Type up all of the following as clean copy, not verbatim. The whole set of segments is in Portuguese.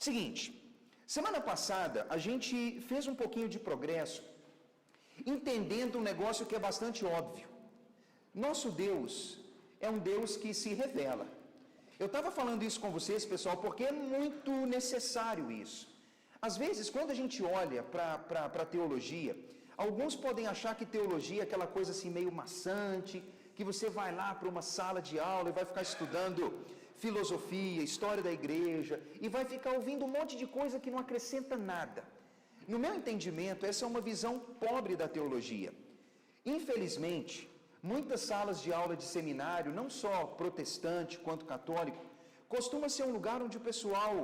Seguinte, semana passada a gente fez um pouquinho de progresso, entendendo um negócio que é bastante óbvio. Nosso Deus é um Deus que se revela. Eu estava falando isso com vocês, pessoal, porque é muito necessário isso. Às vezes, quando a gente olha para a teologia, alguns podem achar que teologia é aquela coisa assim meio maçante, que você vai lá para uma sala de aula e vai ficar estudando filosofia, história da igreja, e vai ficar ouvindo um monte de coisa que não acrescenta nada. No meu entendimento, essa é uma visão pobre da teologia. Infelizmente, muitas salas de aula de seminário, não só protestante quanto católico, costuma ser um lugar onde o pessoal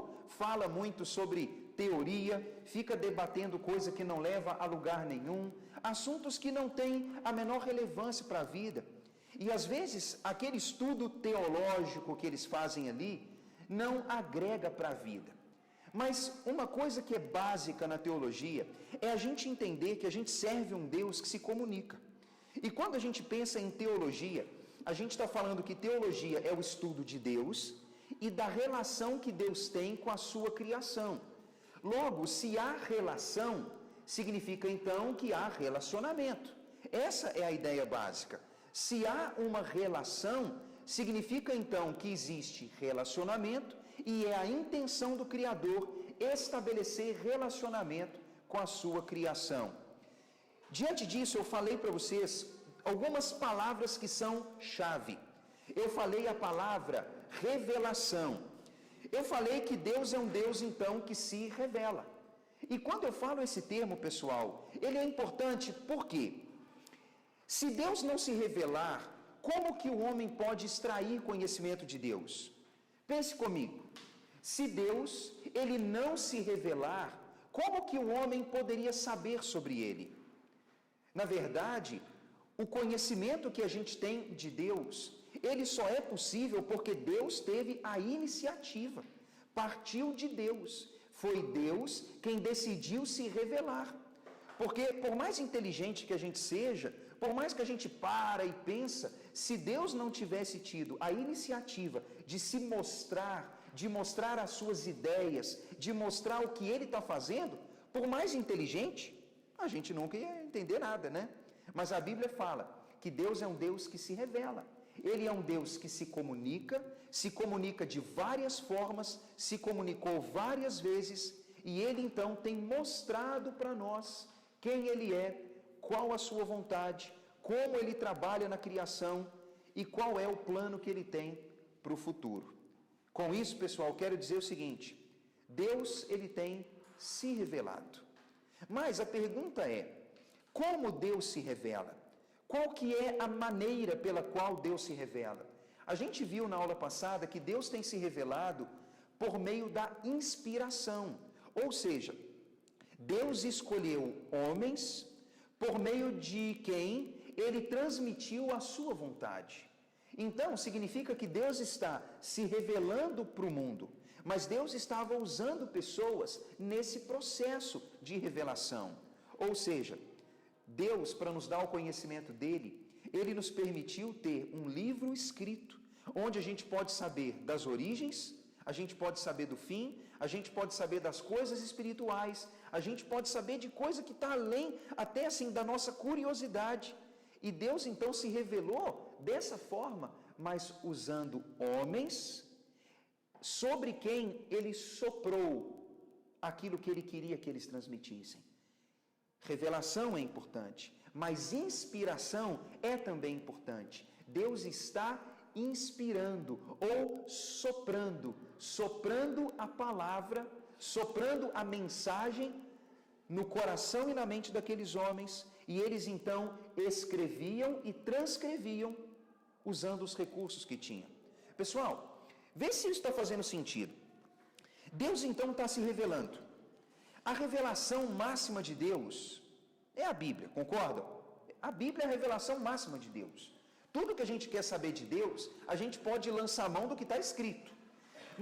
fala muito sobre teoria, fica debatendo coisa que não leva a lugar nenhum, assuntos que não têm a menor relevância para a vida. E às vezes, aquele estudo teológico que eles fazem ali, não agrega para a vida. Mas uma coisa que é básica na teologia, é a gente entender que a gente serve um Deus que se comunica. E quando a gente pensa em teologia, a gente está falando que teologia é o estudo de Deus e da relação que Deus tem com a sua criação. Logo, se há relação, significa então que há relacionamento. Essa é a ideia básica. Se há uma relação, significa então que existe relacionamento e é a intenção do Criador estabelecer relacionamento com a sua criação. Diante disso, eu falei para vocês algumas palavras que são chave. Eu falei a palavra revelação. Eu falei que Deus é um Deus, então, que se revela. E quando eu falo esse termo, pessoal, ele é importante por quê? Se Deus não se revelar, como que o homem pode extrair conhecimento de Deus? Pense comigo. Se Deus, ele não se revelar, como que o homem poderia saber sobre ele? Na verdade, o conhecimento que a gente tem de Deus, ele só é possível porque Deus teve a iniciativa, partiu de Deus, foi Deus quem decidiu se revelar. Porque por mais inteligente que a gente seja, por mais que a gente para e pensa, se Deus não tivesse tido a iniciativa de se mostrar, de mostrar as suas ideias, de mostrar o que Ele está fazendo, por mais inteligente, a gente nunca ia entender nada, né? Mas a Bíblia fala que Deus é um Deus que se revela. Ele é um Deus que se comunica de várias formas, se comunicou várias vezes, e Ele então tem mostrado para nós quem Ele é, qual a sua vontade, como Ele trabalha na criação e qual é o plano que Ele tem para o futuro. Com isso, pessoal, quero dizer o seguinte: Deus, Ele tem se revelado. Mas a pergunta é, como Deus se revela? Qual que é a maneira pela qual Deus se revela? A gente viu na aula passada que Deus tem se revelado por meio da inspiração. Ou seja, Deus escolheu homens por meio de quem Ele transmitiu a sua vontade. Então, significa que Deus está se revelando para o mundo, mas Deus estava usando pessoas nesse processo de revelação. Ou seja, Deus, para nos dar o conhecimento dEle, Ele nos permitiu ter um livro escrito, onde a gente pode saber das origens, a gente pode saber do fim, a gente pode saber das coisas espirituais, a gente pode saber de coisa que está além até assim da nossa curiosidade. E Deus então se revelou dessa forma, mas usando homens sobre quem Ele soprou aquilo que Ele queria que eles transmitissem. Revelação é importante, mas inspiração é também importante. Deus está inspirando ou soprando a palavra, soprando a mensagem no coração e na mente daqueles homens, e eles então escreviam e transcreviam usando os recursos que tinham. Pessoal, vê se isso está fazendo sentido. Deus então está se revelando. A revelação máxima de Deus é a Bíblia, concordam? A Bíblia é a revelação máxima de Deus. Tudo que a gente quer saber de Deus, a gente pode lançar a mão do que está escrito.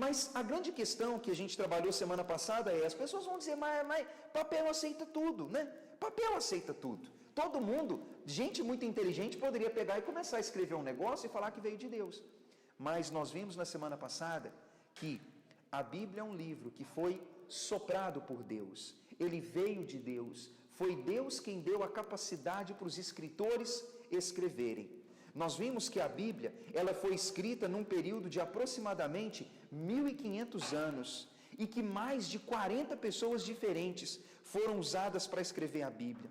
Mas a grande questão que a gente trabalhou semana passada é, as pessoas vão dizer, mas papel aceita tudo, né? Papel aceita tudo. Todo mundo, gente muito inteligente, poderia pegar e começar a escrever um negócio e falar que veio de Deus. Mas nós vimos na semana passada que A Bíblia é um livro que foi soprado por Deus. Ele veio de Deus. Foi Deus quem deu a capacidade para os escritores escreverem. Nós vimos que a Bíblia, ela foi escrita num período de aproximadamente 1500 anos e que mais de 40 pessoas diferentes foram usadas para escrever a Bíblia.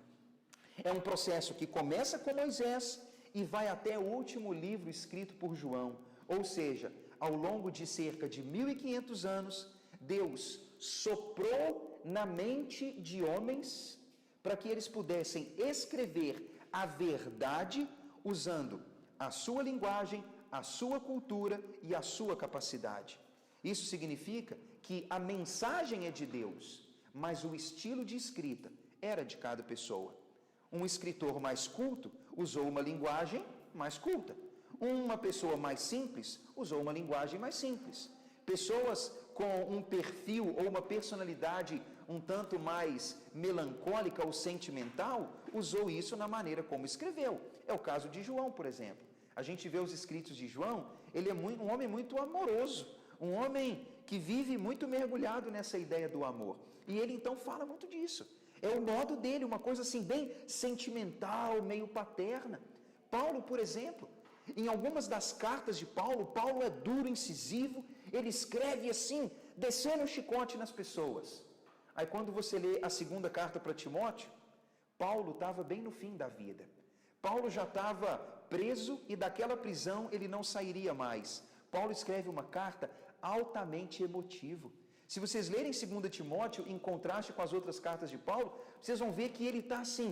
É um processo que começa com Moisés e vai até o último livro escrito por João. Ou seja, ao longo de cerca de 1500 anos, Deus soprou na mente de homens para que eles pudessem escrever a verdade usando a sua linguagem, a sua cultura e a sua capacidade. Isso significa que a mensagem é de Deus, mas o estilo de escrita era de cada pessoa. Um escritor mais culto usou uma linguagem mais culta. Uma pessoa mais simples usou uma linguagem mais simples. Pessoas com um perfil ou uma personalidade um tanto mais melancólica ou sentimental, usou isso na maneira como escreveu. É o caso de João, por exemplo. A gente vê os escritos de João, ele é um homem muito amoroso, um homem que vive muito mergulhado nessa ideia do amor. E ele então fala muito disso. É o modo dele, uma coisa assim bem sentimental, meio paterna. Paulo, por exemplo, em algumas das cartas de Paulo, Paulo é duro, incisivo, ele escreve assim, descendo o chicote nas pessoas. Aí quando você lê a segunda carta para Timóteo, Paulo estava bem no fim da vida. Paulo já estava preso e daquela prisão ele não sairia mais. Paulo escreve uma carta altamente emotiva. Se vocês lerem 2 Timóteo, em contraste com as outras cartas de Paulo, vocês vão ver que ele está assim,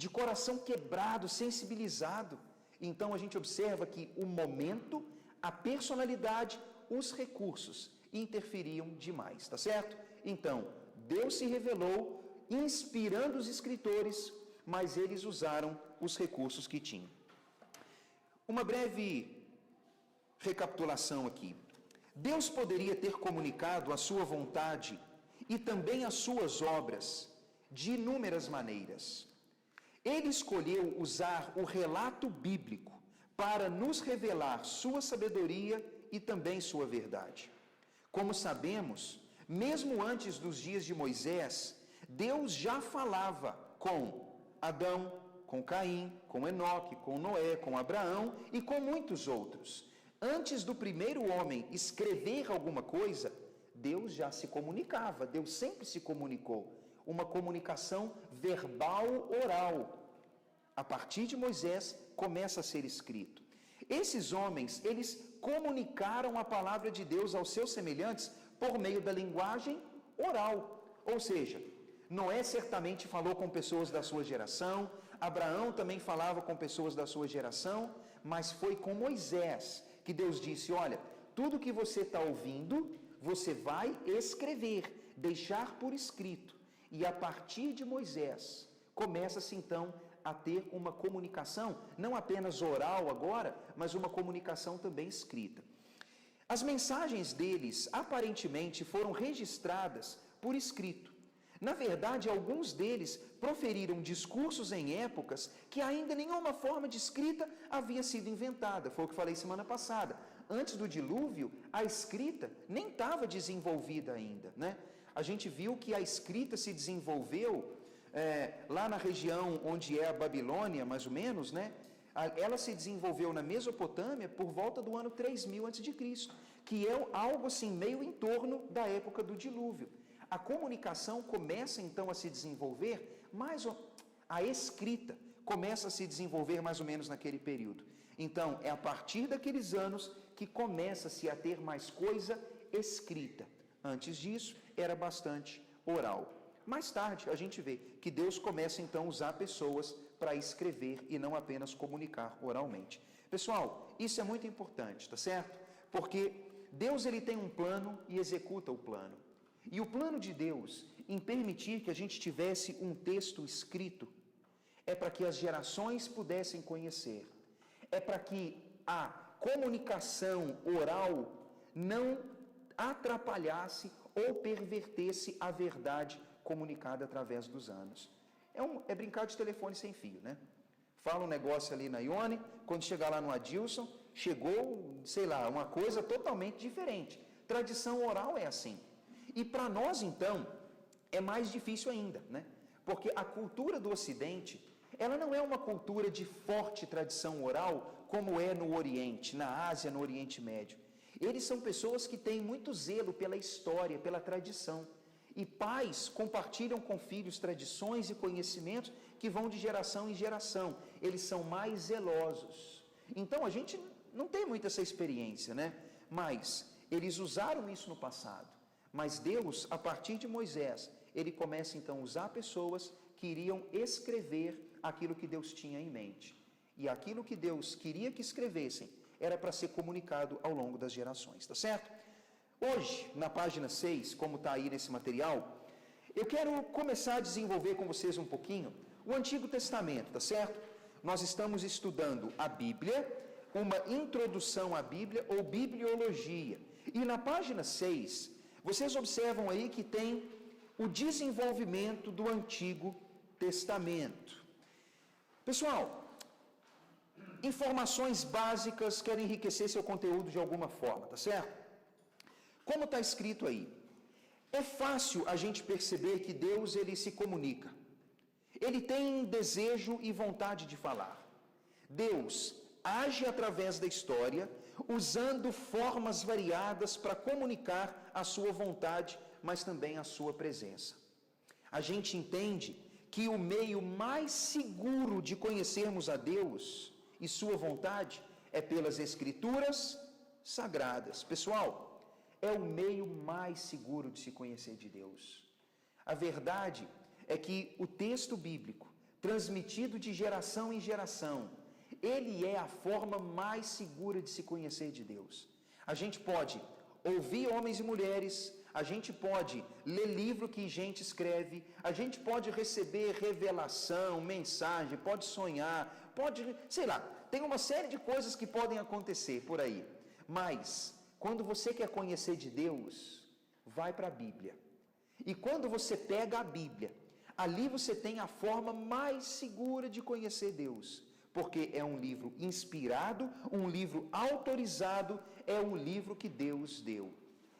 de coração quebrado, sensibilizado. Então a gente observa que o momento, a personalidade, os recursos interferiam demais, tá certo? Então, Deus se revelou inspirando os escritores, mas eles usaram os recursos que tinham. Uma breve recapitulação aqui. Deus poderia ter comunicado a sua vontade e também as suas obras de inúmeras maneiras. Ele escolheu usar o relato bíblico para nos revelar sua sabedoria e também sua verdade. Como sabemos, mesmo antes dos dias de Moisés, Deus já falava com Adão, com Caim, com Enoque, com Noé, com Abraão e com muitos outros. Antes do primeiro homem escrever alguma coisa, Deus já se comunicava, Deus sempre se comunicou. Uma comunicação verbal, oral. A partir de Moisés, começa a ser escrito. Esses homens, eles comunicaram a palavra de Deus aos seus semelhantes por meio da linguagem oral. Ou seja, Noé certamente falou com pessoas da sua geração, Abraão também falava com pessoas da sua geração, mas foi com Moisés que Deus disse, olha, tudo que você está ouvindo, você vai escrever, deixar por escrito. E a partir de Moisés, começa-se então a ter uma comunicação, não apenas oral agora, mas uma comunicação também escrita. As mensagens deles, aparentemente, foram registradas por escrito. Na verdade, alguns deles proferiram discursos em épocas que ainda nenhuma forma de escrita havia sido inventada. Foi o que falei semana passada. Antes do dilúvio, a escrita nem estava desenvolvida ainda, né? A gente viu que a escrita se desenvolveu lá na região onde é a Babilônia, mais ou menos, né? Ela se desenvolveu na Mesopotâmia por volta do ano 3000 a.C., que é algo assim meio em torno da época do dilúvio. A comunicação começa então a se desenvolver, a escrita começa a se desenvolver mais ou menos naquele período. Então, é a partir daqueles anos que começa-se a ter mais coisa escrita. Antes disso, era bastante oral. Mais tarde, a gente vê que Deus começa então a usar pessoas para escrever e não apenas comunicar oralmente. Pessoal, isso é muito importante, tá certo? Porque Deus ele tem um plano e executa o plano. E o plano de Deus em permitir que a gente tivesse um texto escrito é para que as gerações pudessem conhecer. É para que a comunicação oral não atrapalhasse ou pervertesse a verdade comunicada através dos anos. É brincar de telefone sem fio, né? Fala um negócio ali na Ione, quando chegar lá no Adilson, chegou, sei lá, uma coisa totalmente diferente. Tradição oral é assim. E para nós, então, é mais difícil ainda, né? Porque a cultura do Ocidente, ela não é uma cultura de forte tradição oral, como é no Oriente, na Ásia, no Oriente Médio. Eles são pessoas que têm muito zelo pela história, pela tradição. E pais compartilham com filhos tradições e conhecimentos que vão de geração em geração. Eles são mais zelosos. Então, a gente não tem muito essa experiência, né? Mas eles usaram isso no passado. Mas Deus, a partir de Moisés, ele começa então a usar pessoas que iriam escrever aquilo que Deus tinha em mente. E aquilo que Deus queria que escrevessem era para ser comunicado ao longo das gerações, tá certo? Hoje, na página 6, como está aí nesse material, eu quero começar a desenvolver com vocês um pouquinho o Antigo Testamento, tá certo? Nós estamos estudando a Bíblia, uma introdução à Bíblia ou bibliologia. E na página 6, vocês observam aí que tem o desenvolvimento do Antigo Testamento. Pessoal, informações básicas querem enriquecer seu conteúdo de alguma forma, tá certo? Como está escrito aí, é fácil a gente perceber que Deus, ele se comunica. Ele tem desejo e vontade de falar. Deus age através da história, usando formas variadas para comunicar a sua vontade, mas também a sua presença. A gente entende que o meio mais seguro de conhecermos a Deus e sua vontade é pelas Escrituras Sagradas. Pessoal, é o meio mais seguro de se conhecer de Deus. A verdade é que o texto bíblico, transmitido de geração em geração, ele é a forma mais segura de se conhecer de Deus. A gente pode ouvir homens e mulheres, a gente pode ler livro que gente escreve, a gente pode receber revelação, mensagem, pode sonhar, pode, sei lá, tem uma série de coisas que podem acontecer por aí. Mas, quando você quer conhecer de Deus, vai para a Bíblia. E quando você pega a Bíblia, ali você tem a forma mais segura de conhecer Deus. Porque é um livro inspirado, um livro autorizado, é um livro que Deus deu.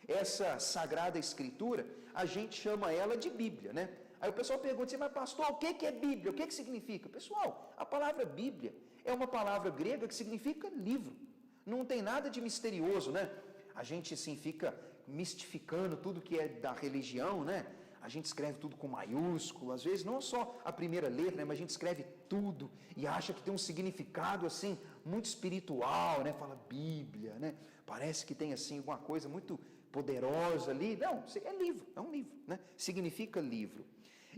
Essa Sagrada Escritura, a gente chama ela de Bíblia, né? Aí o pessoal pergunta assim, mas pastor, o que é Bíblia? O que significa? Pessoal, a palavra Bíblia é uma palavra grega que significa livro. Não tem nada de misterioso, né? A gente, assim, fica mistificando tudo que é da religião, né? A gente escreve tudo com maiúsculo, às vezes não só a primeira letra, né, mas a gente escreve tudo e acha que tem um significado assim muito espiritual, né? Fala Bíblia, né? Parece que tem assim alguma coisa muito poderosa ali. Não, é livro, é um livro, né? Significa livro.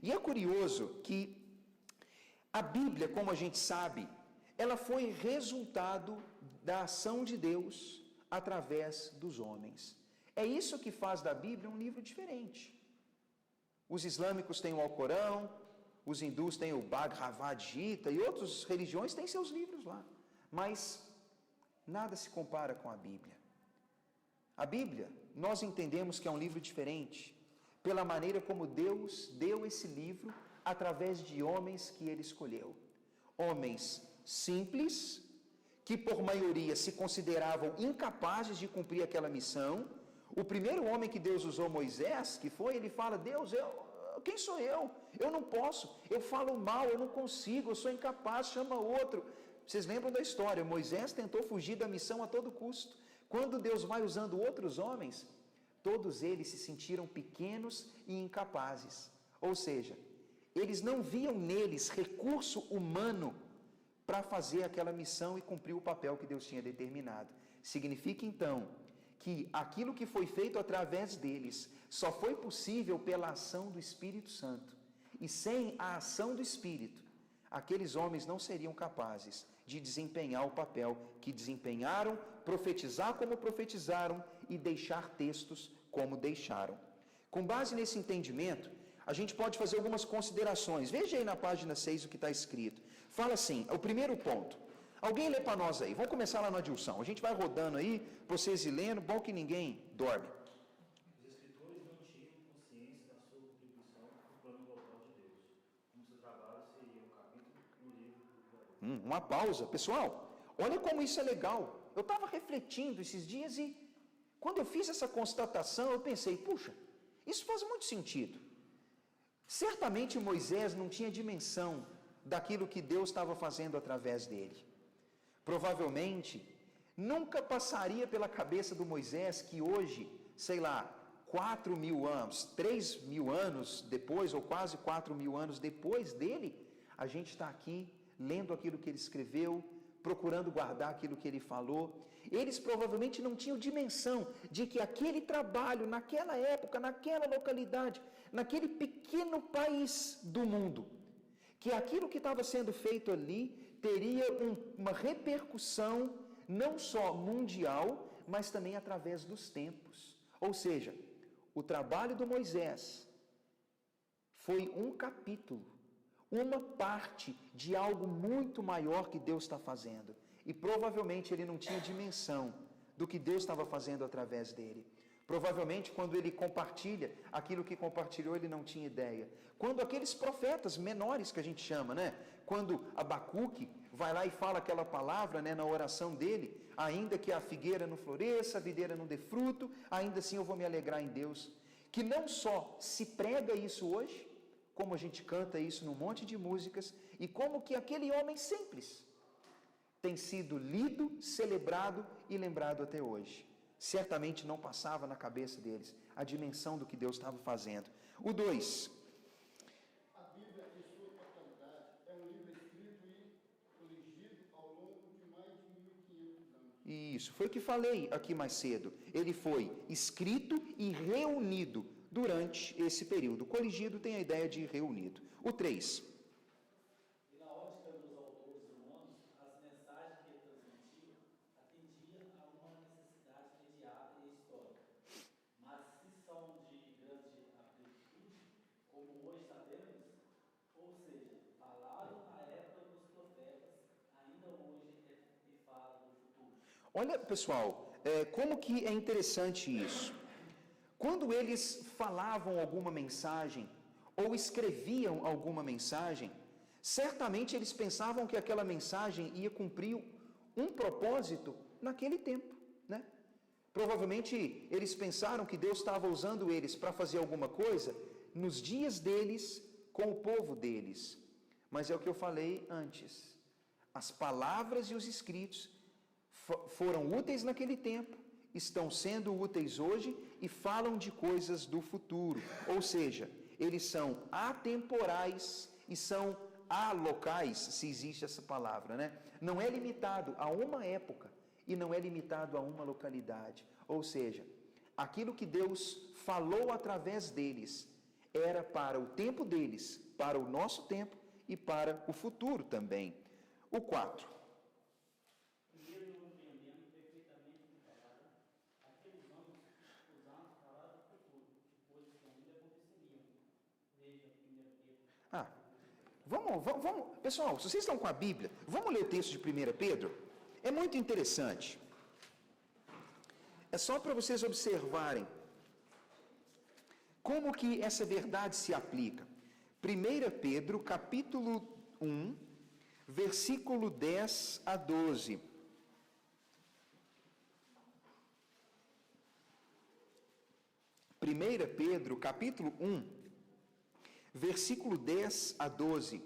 E é curioso que a Bíblia, como a gente sabe, ela foi resultado da ação de Deus através dos homens. É isso que faz da Bíblia um livro diferente. Os islâmicos têm o Alcorão, os hindus têm o Bhagavad Gita e outras religiões têm seus livros lá. Mas nada se compara com a Bíblia. A Bíblia, nós entendemos que é um livro diferente, pela maneira como Deus deu esse livro através de homens que Ele escolheu. Homens simples, que por maioria se consideravam incapazes de cumprir aquela missão. O primeiro homem que Deus usou, Moisés, que foi, ele fala, Deus, quem sou eu? Eu não posso, eu falo mal, eu não consigo, eu sou incapaz, chama outro. Vocês lembram da história, Moisés tentou fugir da missão a todo custo. Quando Deus vai usando outros homens, todos eles se sentiram pequenos e incapazes. Ou seja, eles não viam neles recurso humano para fazer aquela missão e cumprir o papel que Deus tinha determinado. Significa então que aquilo que foi feito através deles só foi possível pela ação do Espírito Santo. E sem a ação do Espírito, aqueles homens não seriam capazes de desempenhar o papel que desempenharam, profetizar como profetizaram e deixar textos como deixaram. Com base nesse entendimento, a gente pode fazer algumas considerações. Veja aí na página 6 o que está escrito. Fala assim, o primeiro ponto. Alguém lê para nós aí. Vamos começar lá na Dilson. A gente vai rodando aí, vocês ir lendo, bom que ninguém dorme. Os escritores não tinham consciência da sua contribuição no plano global de Deus, como seu trabalho seria um capítulo no livro do Criador. Uma pausa. Pessoal, olha como isso é legal. Eu estava refletindo esses dias e Quando eu fiz essa constatação, eu pensei, puxa, isso faz muito sentido. Certamente Moisés não tinha dimensão daquilo que Deus estava fazendo através dele. Provavelmente, nunca passaria pela cabeça do Moisés que hoje, sei lá, 4.000 anos, 3.000 anos depois, ou quase 4.000 anos depois dele, a gente está aqui lendo aquilo que ele escreveu, procurando guardar aquilo que ele falou. Eles provavelmente não tinham dimensão de que aquele trabalho, naquela época, naquela localidade, naquele pequeno país do mundo, que aquilo que estava sendo feito ali teria uma repercussão não só mundial, mas também através dos tempos. Ou seja, o trabalho do Moisés foi um capítulo, uma parte de algo muito maior que Deus está fazendo. E provavelmente ele não tinha dimensão do que Deus estava fazendo através dele. Provavelmente quando ele compartilha aquilo que compartilhou, ele não tinha ideia. Quando aqueles profetas menores que a gente chama, né? Quando Abacuque vai lá e fala aquela palavra, né, na oração dele, ainda que a figueira não floresça, a videira não dê fruto, ainda assim eu vou me alegrar em Deus. Que não só se prega isso hoje, como a gente canta isso num monte de músicas, e como que aquele homem simples tem sido lido, celebrado e lembrado até hoje. Certamente não passava na cabeça deles a dimensão do que Deus estava fazendo. O 2. A Bíblia, em sua totalidade, é um livro escrito e coligido ao longo de mais de 1.500 anos. Isso, foi o que falei aqui mais cedo. Ele foi escrito e reunido durante esse período. Coligido tem a ideia de reunido. O 3. E na ótica dos autores romanos, as mensagens que ele transmitia atendiam a uma necessidade imediata e histórica. Mas se são de grande amplitude, como hoje sabemos, ou seja, falaram na época dos profetas, ainda hoje e falam do futuro. Olha, pessoal, como que é interessante isso. Quando eles falavam alguma mensagem ou escreviam alguma mensagem, certamente eles pensavam que aquela mensagem ia cumprir um propósito naquele tempo, né? Provavelmente eles pensaram que Deus estava usando eles para fazer alguma coisa nos dias deles, com o povo deles. Mas é o que eu falei antes. As palavras e os escritos foram úteis naquele tempo, estão sendo úteis hoje e falam de coisas do futuro. Ou seja, eles são atemporais e são alocais, se existe essa palavra, né? Não é limitado a uma época e não é limitado a uma localidade. Ou seja, aquilo que Deus falou através deles era para o tempo deles, para o nosso tempo e para o futuro também. O 4. Primeiro, entendendo perfeitamente o que falaram, aqueles homens usaram palavras do futuro, que coisas que ainda aconteceriam. Veja 1 Pedro. Vamos, pessoal, se vocês estão com a Bíblia, vamos ler o texto de 1 Pedro? É muito interessante. É só para vocês observarem como que essa verdade se aplica. 1 Pedro, capítulo 1, versículo 10 a 12. 1 Pedro, capítulo 1, versículo 10 a 12.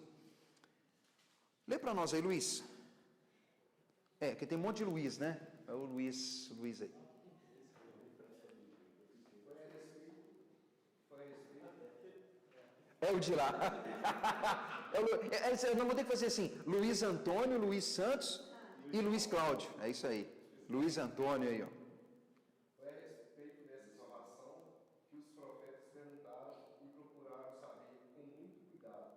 Lê para nós aí, Luiz. Que tem um monte de Luiz, né? É o Luiz aí. É o de lá. Não vou ter que fazer assim, Luiz Antônio, Luiz Santos e Luiz Cláudio. É isso aí. Luiz Antônio aí, ó. Foi a respeito dessa salvação que os profetas perguntaram e procuraram saber com muito cuidado.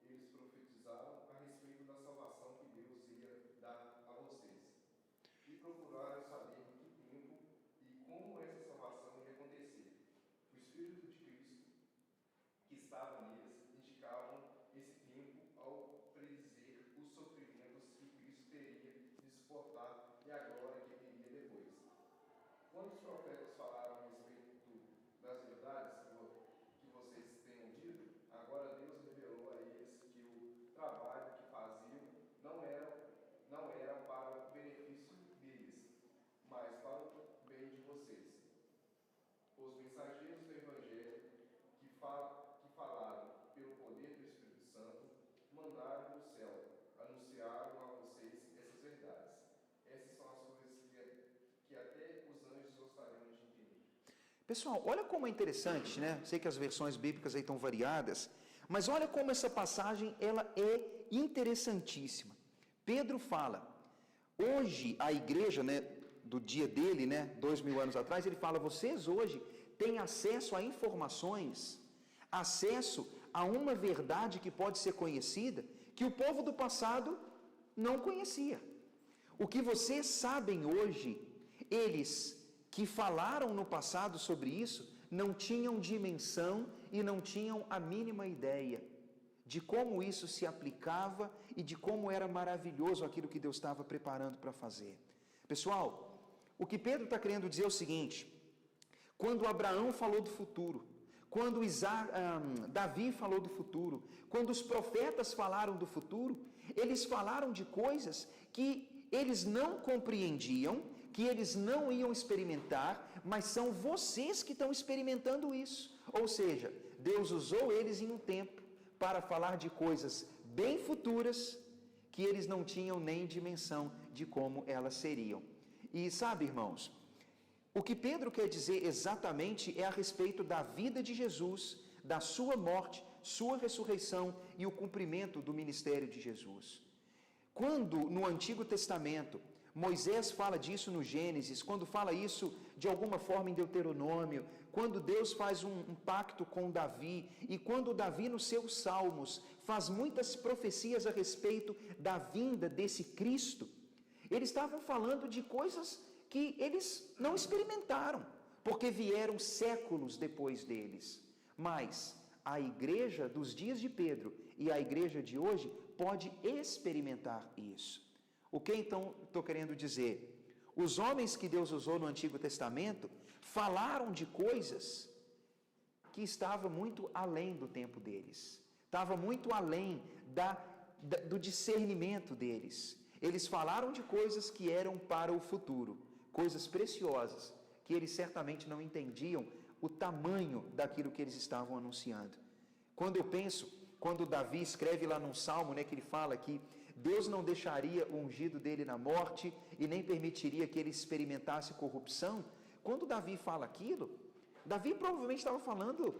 Eles profetizaram a respeito da salvação que Deus ia dar a vocês. E procuraram saber em que tempo e como essa salvação ia acontecer. O Espírito de Cristo que estava neles indicavam esse tempo ao predizer os sofrimentos que Cristo teria de suportar e a glória que viria depois. Quando os profetas falaram a respeito das verdades que vocês tenham dito, agora Deus revelou a eles que o trabalho que faziam não era para o benefício deles, Pessoal, olha como é interessante, né? Sei que as versões bíblicas aí estão variadas, mas olha como essa passagem, ela é interessantíssima. Pedro fala, hoje a igreja, né, do dia dele, né, 2000 anos atrás, ele fala, vocês hoje têm acesso a informações, acesso a uma verdade que pode ser conhecida, que o povo do passado não conhecia. O que vocês sabem hoje, eles que falaram no passado sobre isso, não tinham dimensão e não tinham a mínima ideia de como isso se aplicava e de como era maravilhoso aquilo que Deus estava preparando para fazer. Pessoal, o que Pedro está querendo dizer é o seguinte, quando Abraão falou do futuro, quando Davi falou do futuro, quando os profetas falaram do futuro, eles falaram de coisas que eles não compreendiam, que eles não iam experimentar, mas são vocês que estão experimentando isso. Ou seja, Deus usou eles em um tempo para falar de coisas bem futuras que eles não tinham nem dimensão de como elas seriam. E sabe, irmãos, o que Pedro quer dizer exatamente é a respeito da vida de Jesus, da sua morte, sua ressurreição e o cumprimento do ministério de Jesus. Quando no Antigo Testamento Moisés fala disso no Gênesis, quando fala isso de alguma forma em Deuteronômio, quando Deus faz um pacto com Davi, e quando Davi nos seus salmos faz muitas profecias a respeito da vinda desse Cristo, eles estavam falando de coisas que eles não experimentaram, porque vieram séculos depois deles. Mas a igreja dos dias de Pedro e a igreja de hoje pode experimentar isso. O que então estou querendo dizer? Os homens que Deus usou no Antigo Testamento falaram de coisas que estavam muito além do tempo deles, estava muito além do discernimento deles. Eles falaram de coisas que eram para o futuro, coisas preciosas, que eles certamente não entendiam o tamanho daquilo que eles estavam anunciando. Quando eu penso, quando Davi escreve lá num salmo, né, que ele fala que Deus não deixaria o ungido dele na morte e nem permitiria que ele experimentasse corrupção. Quando Davi fala aquilo, Davi provavelmente estava falando,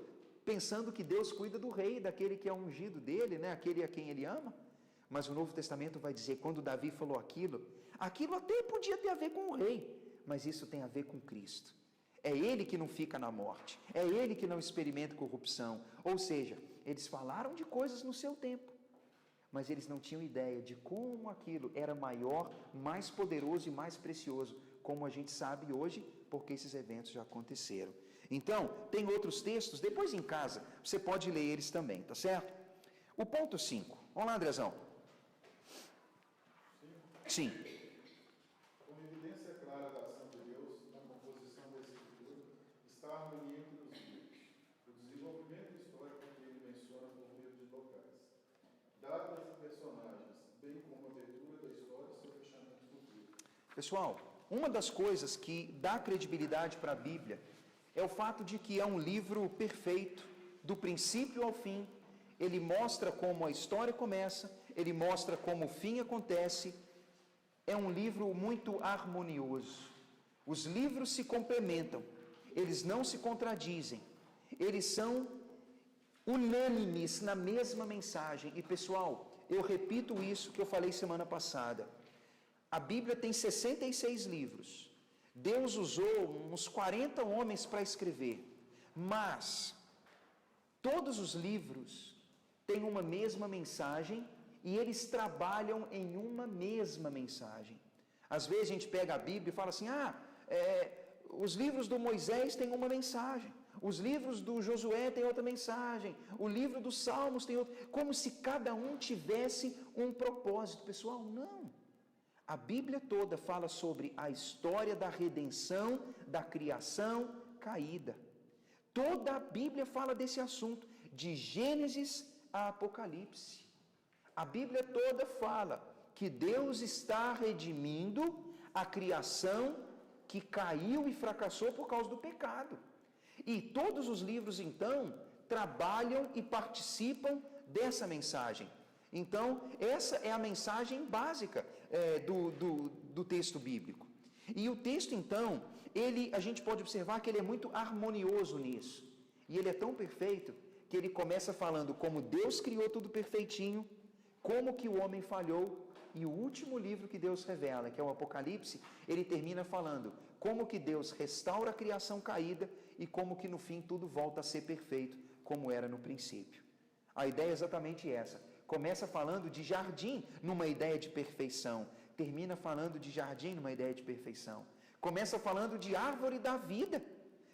pensando que Deus cuida do rei, daquele que é ungido dele, né? Aquele a quem ele ama. Mas o Novo Testamento vai dizer, quando Davi falou aquilo até podia ter a ver com o rei, mas isso tem a ver com Cristo. É ele que não fica na morte, é ele que não experimenta corrupção. Ou seja, eles falaram de coisas no seu tempo, mas eles não tinham ideia de como aquilo era maior, mais poderoso e mais precioso, como a gente sabe hoje, porque esses eventos já aconteceram. Então, tem outros textos, depois em casa, você pode ler eles também, tá certo? O ponto 5, vamos lá, Andrezão. Sim. Como evidência clara da ação de Deus na composição da Escritura, está a harmonia entre os livros, o desenvolvimento histórico que ele menciona por meio de locais, datas e personagens, bem como a abertura da história e seu fechamento futuro. Pessoal, uma das coisas que dá credibilidade para a Bíblia é o fato de que é um livro perfeito, do princípio ao fim. Ele mostra como a história começa, ele mostra como o fim acontece. É um livro muito harmonioso. Os livros se complementam, eles não se contradizem, eles são unânimes na mesma mensagem. E pessoal, eu repito isso que eu falei semana passada. A Bíblia tem 66 livros. Deus usou uns 40 homens para escrever, mas todos os livros têm uma mesma mensagem e eles trabalham em uma mesma mensagem. Às vezes a gente pega a Bíblia e fala assim, os livros do Moisés têm uma mensagem, os livros do Josué têm outra mensagem, o livro dos Salmos tem outra, como se cada um tivesse um propósito. Pessoal, não. A Bíblia toda fala sobre a história da redenção, da criação caída. Toda a Bíblia fala desse assunto, de Gênesis a Apocalipse. A Bíblia toda fala que Deus está redimindo a criação que caiu e fracassou por causa do pecado. E todos os livros, então, trabalham e participam dessa mensagem. Então, essa é a mensagem básica do texto bíblico. E o texto, então, a gente pode observar que ele é muito harmonioso nisso. E ele é tão perfeito que ele começa falando como Deus criou tudo perfeitinho, como que o homem falhou, e o último livro que Deus revela, que é o Apocalipse, ele termina falando como que Deus restaura a criação caída e como que no fim tudo volta a ser perfeito, como era no princípio. A ideia é exatamente essa. Começa falando de jardim numa ideia de perfeição, termina falando de jardim numa ideia de perfeição. Começa falando de árvore da vida,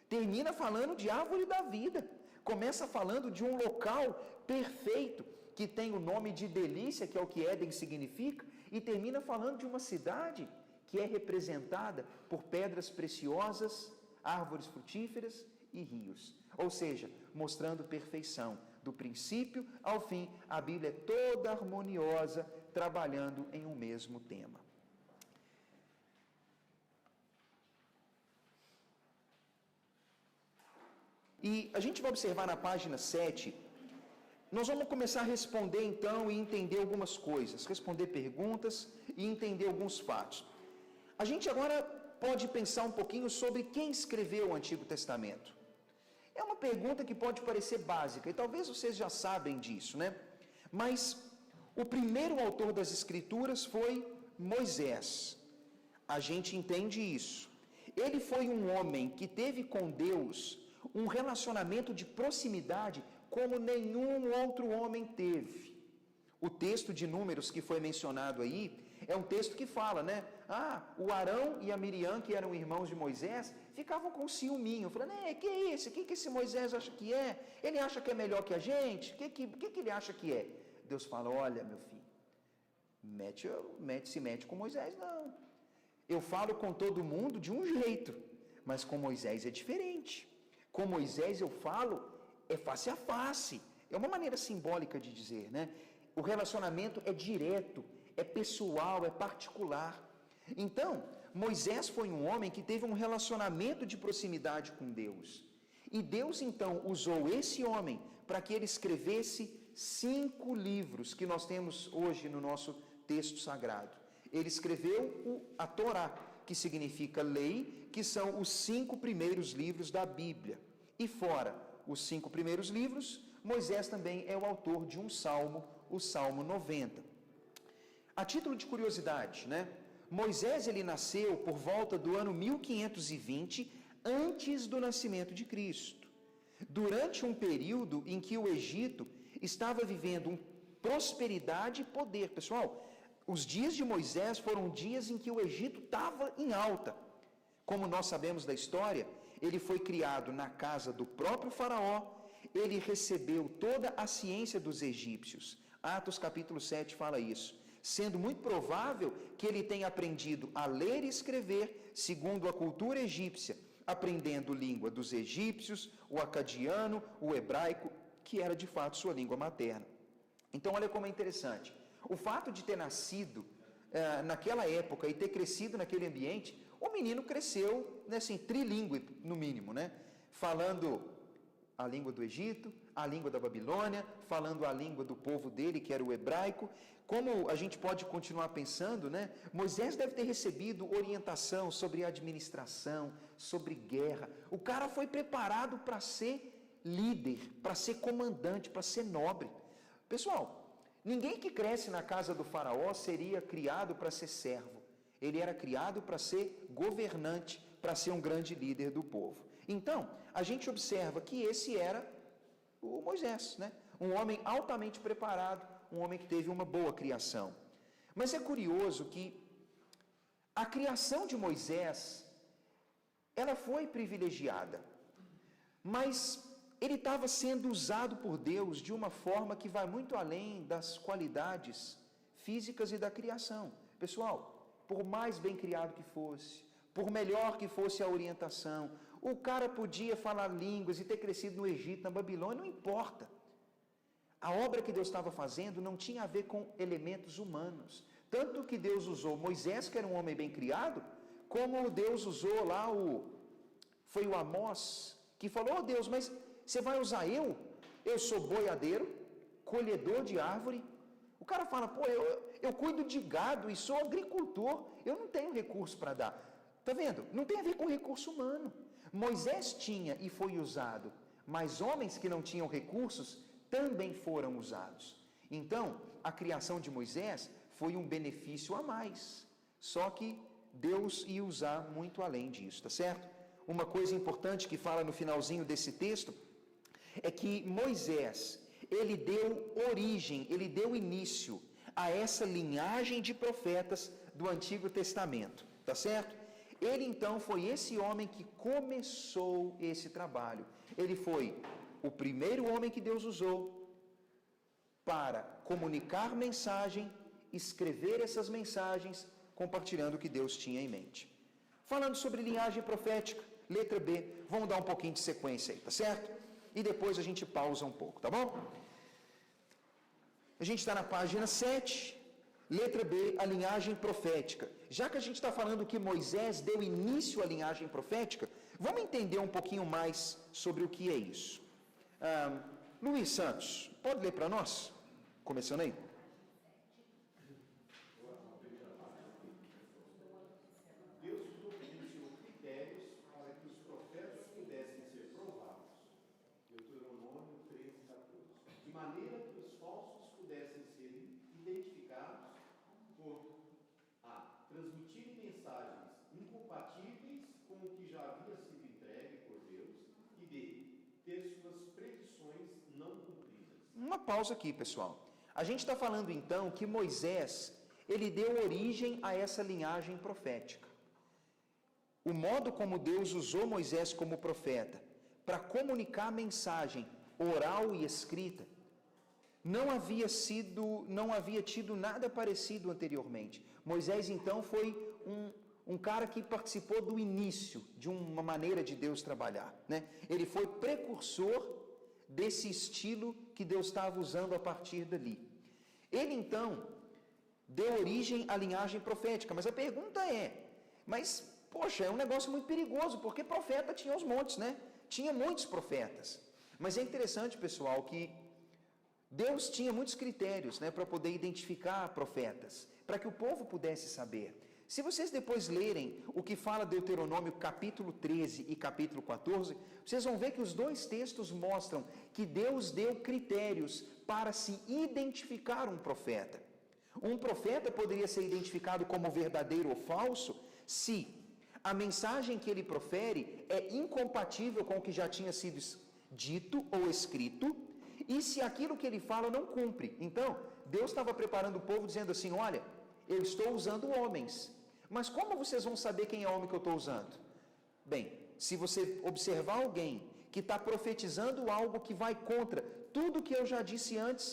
termina falando de árvore da vida. Começa falando de um local perfeito, que tem o nome de delícia, que é o que Éden significa, e termina falando de uma cidade que é representada por pedras preciosas, árvores frutíferas e rios. Ou seja, mostrando perfeição. Do princípio ao fim, a Bíblia é toda harmoniosa, trabalhando em um mesmo tema. E a gente vai observar na página 7, nós vamos começar a responder então e entender algumas coisas, responder perguntas e entender alguns fatos. A gente agora pode pensar um pouquinho sobre quem escreveu o Antigo Testamento. É uma pergunta que pode parecer básica, e talvez vocês já sabem disso, né? Mas o primeiro autor das Escrituras foi Moisés. A gente entende isso. Ele foi um homem que teve com Deus um relacionamento de proximidade como nenhum outro homem teve. O texto de Números que foi mencionado aí é um texto que fala, né? O Arão e a Miriam, que eram irmãos de Moisés, ficavam com ciúminho, falando, que é isso? O que esse Moisés acha que é? Ele acha que é melhor que a gente? O que ele acha que é? Deus fala, olha, meu filho, se mete com Moisés, não. Eu falo com todo mundo de um jeito, mas com Moisés é diferente. Com Moisés eu falo face a face. É uma maneira simbólica de dizer, né? O relacionamento é direto, é pessoal, é particular. Então, Moisés foi um homem que teve um relacionamento de proximidade com Deus. E Deus, então, usou esse homem para que ele escrevesse 5 livros que nós temos hoje no nosso texto sagrado. Ele escreveu a Torá, que significa lei, que são os 5 primeiros livros da Bíblia. E fora os 5 primeiros livros, Moisés também é o autor de um salmo, o Salmo 90. A título de curiosidade, né? Moisés ele nasceu por volta do ano 1520, antes do nascimento de Cristo. Durante um período em que o Egito estava vivendo prosperidade e poder. Pessoal, os dias de Moisés foram dias em que o Egito estava em alta. Como nós sabemos da história, ele foi criado na casa do próprio faraó, ele recebeu toda a ciência dos egípcios. Atos capítulo 7 fala isso. Sendo muito provável que ele tenha aprendido a ler e escrever segundo a cultura egípcia, aprendendo língua dos egípcios, o acadiano, o hebraico, que era de fato sua língua materna. Então olha como é interessante. O fato de ter nascido naquela época e ter crescido naquele ambiente, o menino cresceu, né, assim, trilingüe no mínimo, né? Falando a língua do Egito, a língua da Babilônia, falando a língua do povo dele, que era o hebraico. Como a gente pode continuar pensando, né? Moisés deve ter recebido orientação sobre administração, sobre guerra. O cara foi preparado para ser líder, para ser comandante, para ser nobre. Pessoal, ninguém que cresce na casa do faraó seria criado para ser servo. Ele era criado para ser governante, para ser um grande líder do povo. Então, a gente observa que esse era o Moisés, né? Um homem altamente preparado, um homem que teve uma boa criação. Mas é curioso que a criação de Moisés, ela foi privilegiada, mas ele estava sendo usado por Deus de uma forma que vai muito além das qualidades físicas e da criação. Pessoal, por mais bem criado que fosse, por melhor que fosse a orientação, o cara podia falar línguas e ter crescido no Egito, na Babilônia, não importa. A obra que Deus estava fazendo não tinha a ver com elementos humanos. Tanto que Deus usou Moisés, que era um homem bem criado, como Deus usou lá foi o Amós, que falou, Deus, mas você vai usar eu? Eu sou boiadeiro, colhedor de árvore. O cara fala, eu cuido de gado e sou agricultor, eu não tenho recurso para dar. Tá vendo? Não tem a ver com recurso humano. Moisés tinha e foi usado, mas homens que não tinham recursos também foram usados. Então, a criação de Moisés foi um benefício a mais. Só que Deus ia usar muito além disso, tá certo? Uma coisa importante que fala no finalzinho desse texto é que Moisés, ele deu origem, ele deu início a essa linhagem de profetas do Antigo Testamento, tá certo? Ele então foi esse homem que começou esse trabalho. Ele foi o primeiro homem que Deus usou para comunicar mensagem, escrever essas mensagens, compartilhando o que Deus tinha em mente. Falando sobre linhagem profética, letra B, vamos dar um pouquinho de sequência aí, tá certo? E depois a gente pausa um pouco, tá bom? A gente está na página 7, letra B, a linhagem profética. Já que a gente está falando que Moisés deu início à linhagem profética, vamos entender um pouquinho mais sobre o que é isso. Luiz Santos, pode ler para nós? Começando aí. Deus providenciou critérios para que os profetas pudessem ser provados. Deuteronômio 13:14. De maneira que os falsos pudessem ser identificados por A. Transmitirem mensagens incompatíveis com o que já havia sido entregue por Deus, e B. Ter suas predições não cumpridas. Uma pausa aqui, pessoal. A gente está falando então que Moisés, ele deu origem a essa linhagem profética. O modo como Deus usou Moisés como profeta para comunicar a mensagem oral e escrita, não havia tido nada parecido anteriormente. Moisés então foi um cara que participou do início de uma maneira de Deus trabalhar, né? Ele foi precursor desse estilo que Deus estava usando a partir dali. Ele então deu origem à linhagem profética, mas a pergunta é, poxa, é um negócio muito perigoso, porque profeta tinha aos montes, né? Tinha muitos profetas. Mas é interessante, pessoal, que Deus tinha muitos critérios, né, para poder identificar profetas, para que o povo pudesse saber. Se vocês depois lerem o que fala Deuteronômio capítulo 13 e capítulo 14, vocês vão ver que os dois textos mostram que Deus deu critérios para se identificar um profeta. Um profeta poderia ser identificado como verdadeiro ou falso se a mensagem que ele profere é incompatível com o que já tinha sido dito ou escrito, e se aquilo que ele fala não cumpre. Então, Deus estava preparando o povo dizendo assim, olha, eu estou usando homens, mas como vocês vão saber quem é o homem que eu estou usando? Bem, se você observar alguém que está profetizando algo que vai contra tudo que eu já disse antes,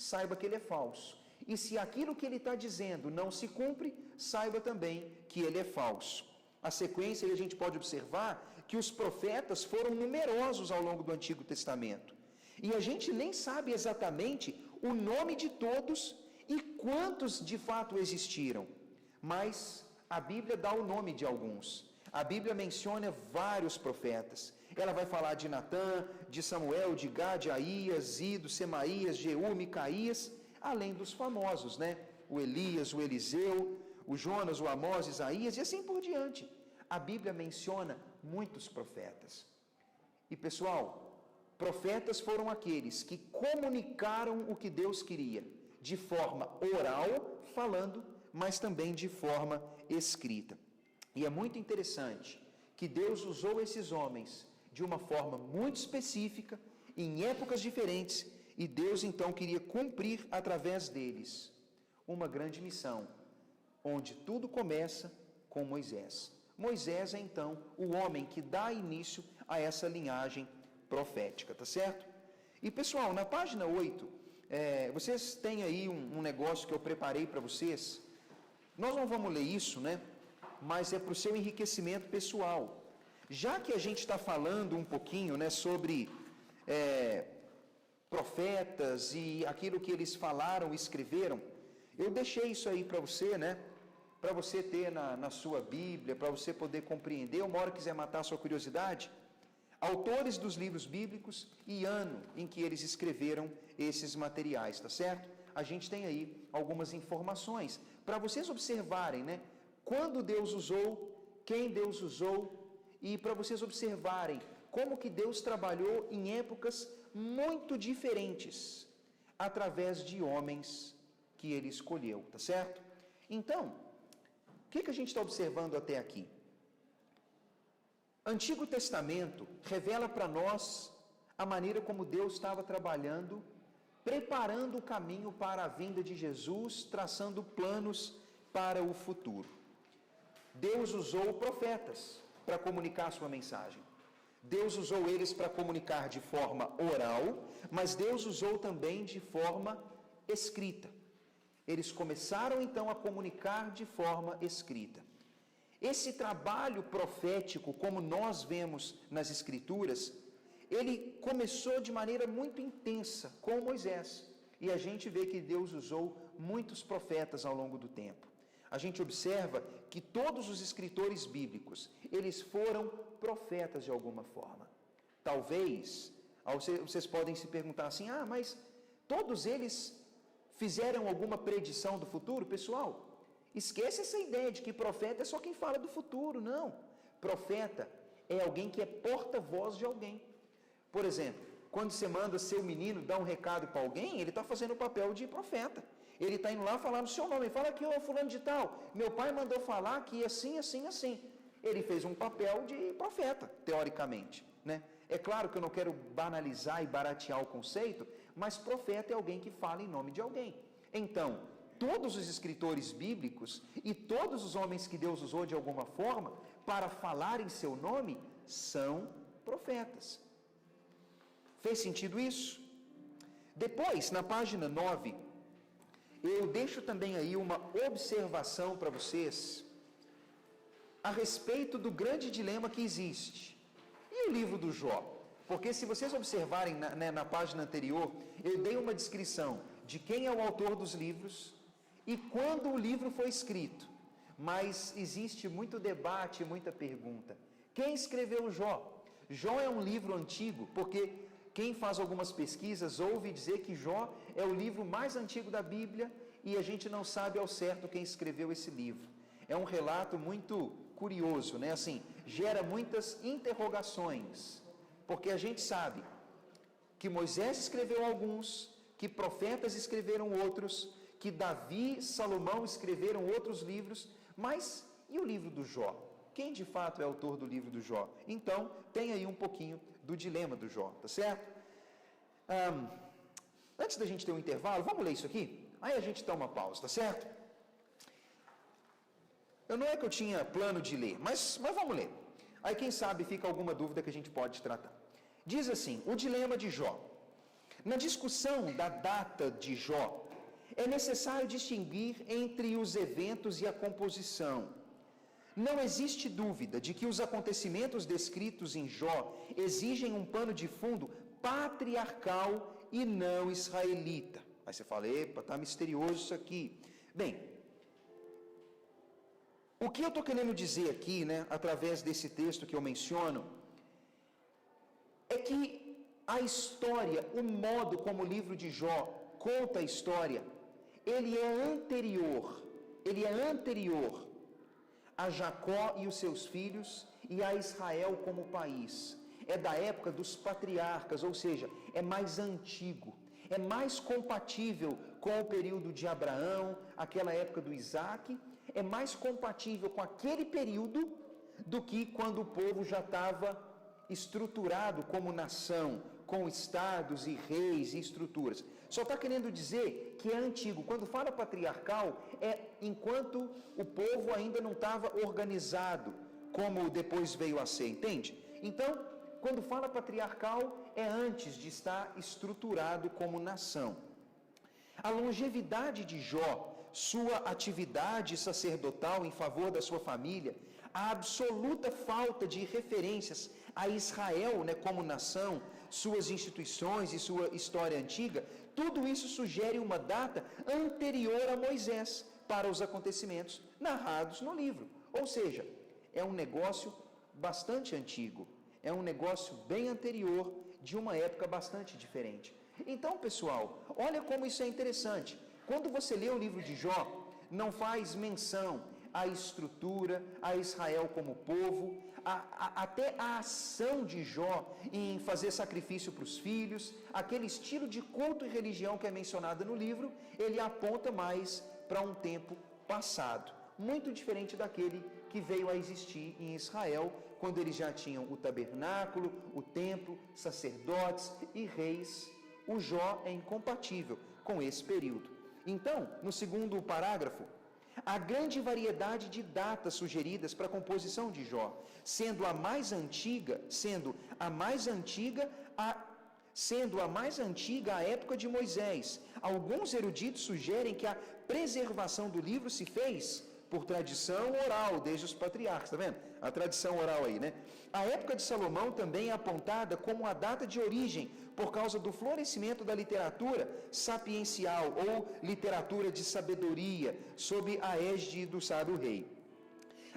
saiba que ele é falso. E se aquilo que ele está dizendo não se cumpre, saiba também que ele é falso. A sequência, a gente pode observar que os profetas foram numerosos ao longo do Antigo Testamento. E a gente nem sabe exatamente o nome de todos e quantos de fato existiram. Mas a Bíblia dá o nome de alguns. A Bíblia menciona vários profetas. Ela vai falar de Natã, de Samuel, de Gad, Aías, Ido, Semaías, Jeú, Micaías, além dos famosos, né? O Elias, o Eliseu, o Jonas, o Amós, Isaías e assim por diante. A Bíblia menciona muitos profetas. E pessoal, profetas foram aqueles que comunicaram o que Deus queria, de forma oral, falando, mas também de forma escrita. E é muito interessante que Deus usou esses homens de uma forma muito específica, em épocas diferentes, e Deus então queria cumprir através deles uma grande missão, onde tudo começa com Moisés. Moisés é então o homem que dá início a essa linhagem profética, tá certo? E pessoal, na página 8, vocês têm aí um negócio que eu preparei para vocês. Nós não vamos ler isso, né? Mas é para o seu enriquecimento pessoal. Já que a gente está falando um pouquinho, né, sobre profetas e aquilo que eles falaram e escreveram, eu deixei isso aí para você, né? Para você ter na sua Bíblia, para você poder compreender, uma hora quiser matar a sua curiosidade, autores dos livros bíblicos e ano em que eles escreveram esses materiais, tá certo? A gente tem aí algumas informações para vocês observarem, né? Quando Deus usou quem Deus usou e para vocês observarem como que Deus trabalhou em épocas muito diferentes através de homens que Ele escolheu, tá certo? Então, o que a gente está observando até aqui? Antigo Testamento revela para nós a maneira como Deus estava trabalhando, preparando o caminho para a vinda de Jesus, traçando planos para o futuro. Deus usou profetas para comunicar a sua mensagem. Deus usou eles para comunicar de forma oral, mas Deus usou também de forma escrita. Eles começaram então a comunicar de forma escrita. Esse trabalho profético, como nós vemos nas Escrituras, ele começou de maneira muito intensa com Moisés. E a gente vê que Deus usou muitos profetas ao longo do tempo. A gente observa que todos os escritores bíblicos, eles foram profetas de alguma forma. Talvez, vocês podem se perguntar assim, mas todos eles fizeram alguma predição do futuro? Pessoal, esquece essa ideia de que profeta é só quem fala do futuro, não. Profeta é alguém que é porta-voz de alguém. Por exemplo, quando você manda seu menino dar um recado para alguém, ele está fazendo o papel de profeta. Ele está indo lá falar no seu nome. Fala aqui, fulano de tal, meu pai mandou falar que assim, assim, assim. Ele fez um papel de profeta, teoricamente, né? É claro que eu não quero banalizar e baratear o conceito, mas profeta é alguém que fala em nome de alguém. Então, todos os escritores bíblicos e todos os homens que Deus usou de alguma forma para falar em seu nome são profetas. Fez sentido isso? Depois, na página 9, eu deixo também aí uma observação para vocês a respeito do grande dilema que existe. E o livro do Jó? Porque se vocês observarem na página anterior, eu dei uma descrição de quem é o autor dos livros e quando o livro foi escrito. Mas existe muito debate, muita pergunta. Quem escreveu Jó? Jó é um livro antigo, porque quem faz algumas pesquisas ouve dizer que Jó é o livro mais antigo da Bíblia e a gente não sabe ao certo quem escreveu esse livro. É um relato muito curioso, né? Assim, gera muitas interrogações, porque a gente sabe que Moisés escreveu alguns, que profetas escreveram outros, que Davi, Salomão escreveram outros livros, mas e o livro do Jó? Quem de fato é autor do livro do Jó? Então, tem aí um pouquinho do dilema do Jó, tá certo? Antes da gente ter um intervalo, vamos ler isso aqui? Aí a gente dá uma pausa, tá certo? Não é que eu tinha plano de ler, mas vamos ler. Aí quem sabe fica alguma dúvida que a gente pode tratar. Diz assim, o dilema de Jó. Na discussão da data de Jó, é necessário distinguir entre os eventos e a composição. Não existe dúvida de que os acontecimentos descritos em Jó exigem um pano de fundo patriarcal e não israelita. Aí você fala, epa, tá misterioso isso aqui. Bem, o que eu estou querendo dizer aqui, né, através desse texto que eu menciono, é que a história, o modo como o livro de Jó conta a história, ele é anterior a Jacó e os seus filhos e a Israel como país. É da época dos patriarcas, ou seja, é mais antigo, é mais compatível com o período de Abraão, aquela época do Isaac, é mais compatível com aquele período do que quando o povo já estava estruturado como nação, com estados e reis e estruturas. Só está querendo dizer que é antigo. Quando fala patriarcal, é enquanto o povo ainda não estava organizado, como depois veio a ser, entende? Então, quando fala patriarcal, é antes de estar estruturado como nação. A longevidade de Jó, sua atividade sacerdotal em favor da sua família, a absoluta falta de referências a Israel, né, como nação, suas instituições e sua história antiga, tudo isso sugere uma data anterior a Moisés para os acontecimentos narrados no livro. Ou seja, é um negócio bastante antigo, é um negócio bem anterior de uma época bastante diferente. Então, pessoal, olha como isso é interessante. Quando você lê o livro de Jó, não faz menção a estrutura, a Israel como povo, até a ação de Jó em fazer sacrifício para os filhos, aquele estilo de culto e religião que é mencionado no livro, ele aponta mais para um tempo passado, muito diferente daquele que veio a existir em Israel, quando eles já tinham o tabernáculo, o templo, sacerdotes e reis. O Jó é incompatível com esse período. Então, no segundo parágrafo, a grande variedade de datas sugeridas para a composição de Jó, sendo a mais antiga a época de Moisés. Alguns eruditos sugerem que a preservação do livro se fez por tradição oral, desde os patriarcas, tá vendo? A tradição oral aí, né? A época de Salomão também é apontada como a data de origem, por causa do florescimento da literatura sapiencial ou literatura de sabedoria, sob a égide do sábio rei.